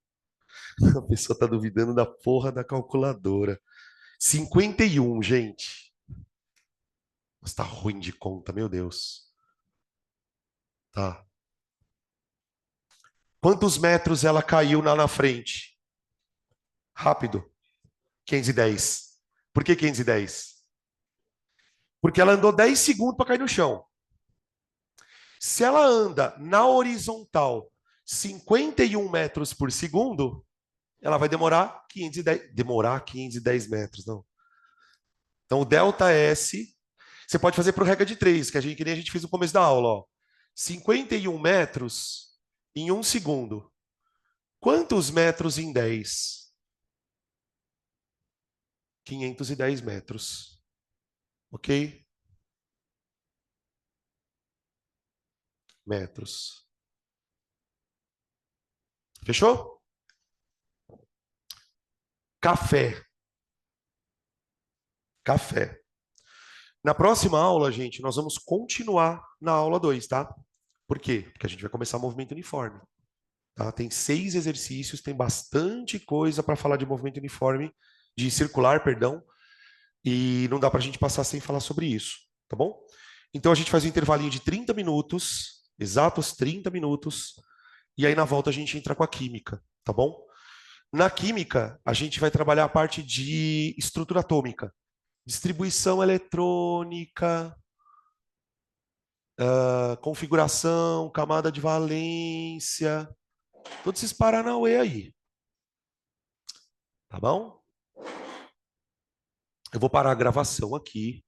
A pessoa está duvidando da porra da calculadora. 51, gente. Mas tá ruim de conta, meu Deus. Tá. Quantos metros ela caiu lá na frente? Rápido. 510. Por que 510? Porque ela andou 10 segundos para cair no chão. Se ela anda na horizontal 51 metros por segundo, ela vai demorar 510, demorar 510 metros, não. Então, o delta S, você pode fazer por regra de 3, que nem a gente fez no começo da aula. Ó. 51 metros em 1 segundo. Quantos metros em 10? 510 metros. Ok? Metros. Fechou? Café. Café. Na próxima aula, gente, nós vamos continuar na aula 2, tá? Por quê? Porque a gente vai começar o movimento uniforme. Tá? Tem 6 exercícios, tem bastante coisa para falar de movimento uniforme, de circular, perdão, e não dá para a gente passar sem falar sobre isso, tá bom? Então a gente faz um intervalinho de 30 minutos, exatos 30 minutos, e aí na volta a gente entra com a química, tá bom? Na química, a gente vai trabalhar a parte de estrutura atômica, distribuição eletrônica, configuração, camada de valência, todos esses paranauê aí, tá bom? Eu vou parar a gravação aqui.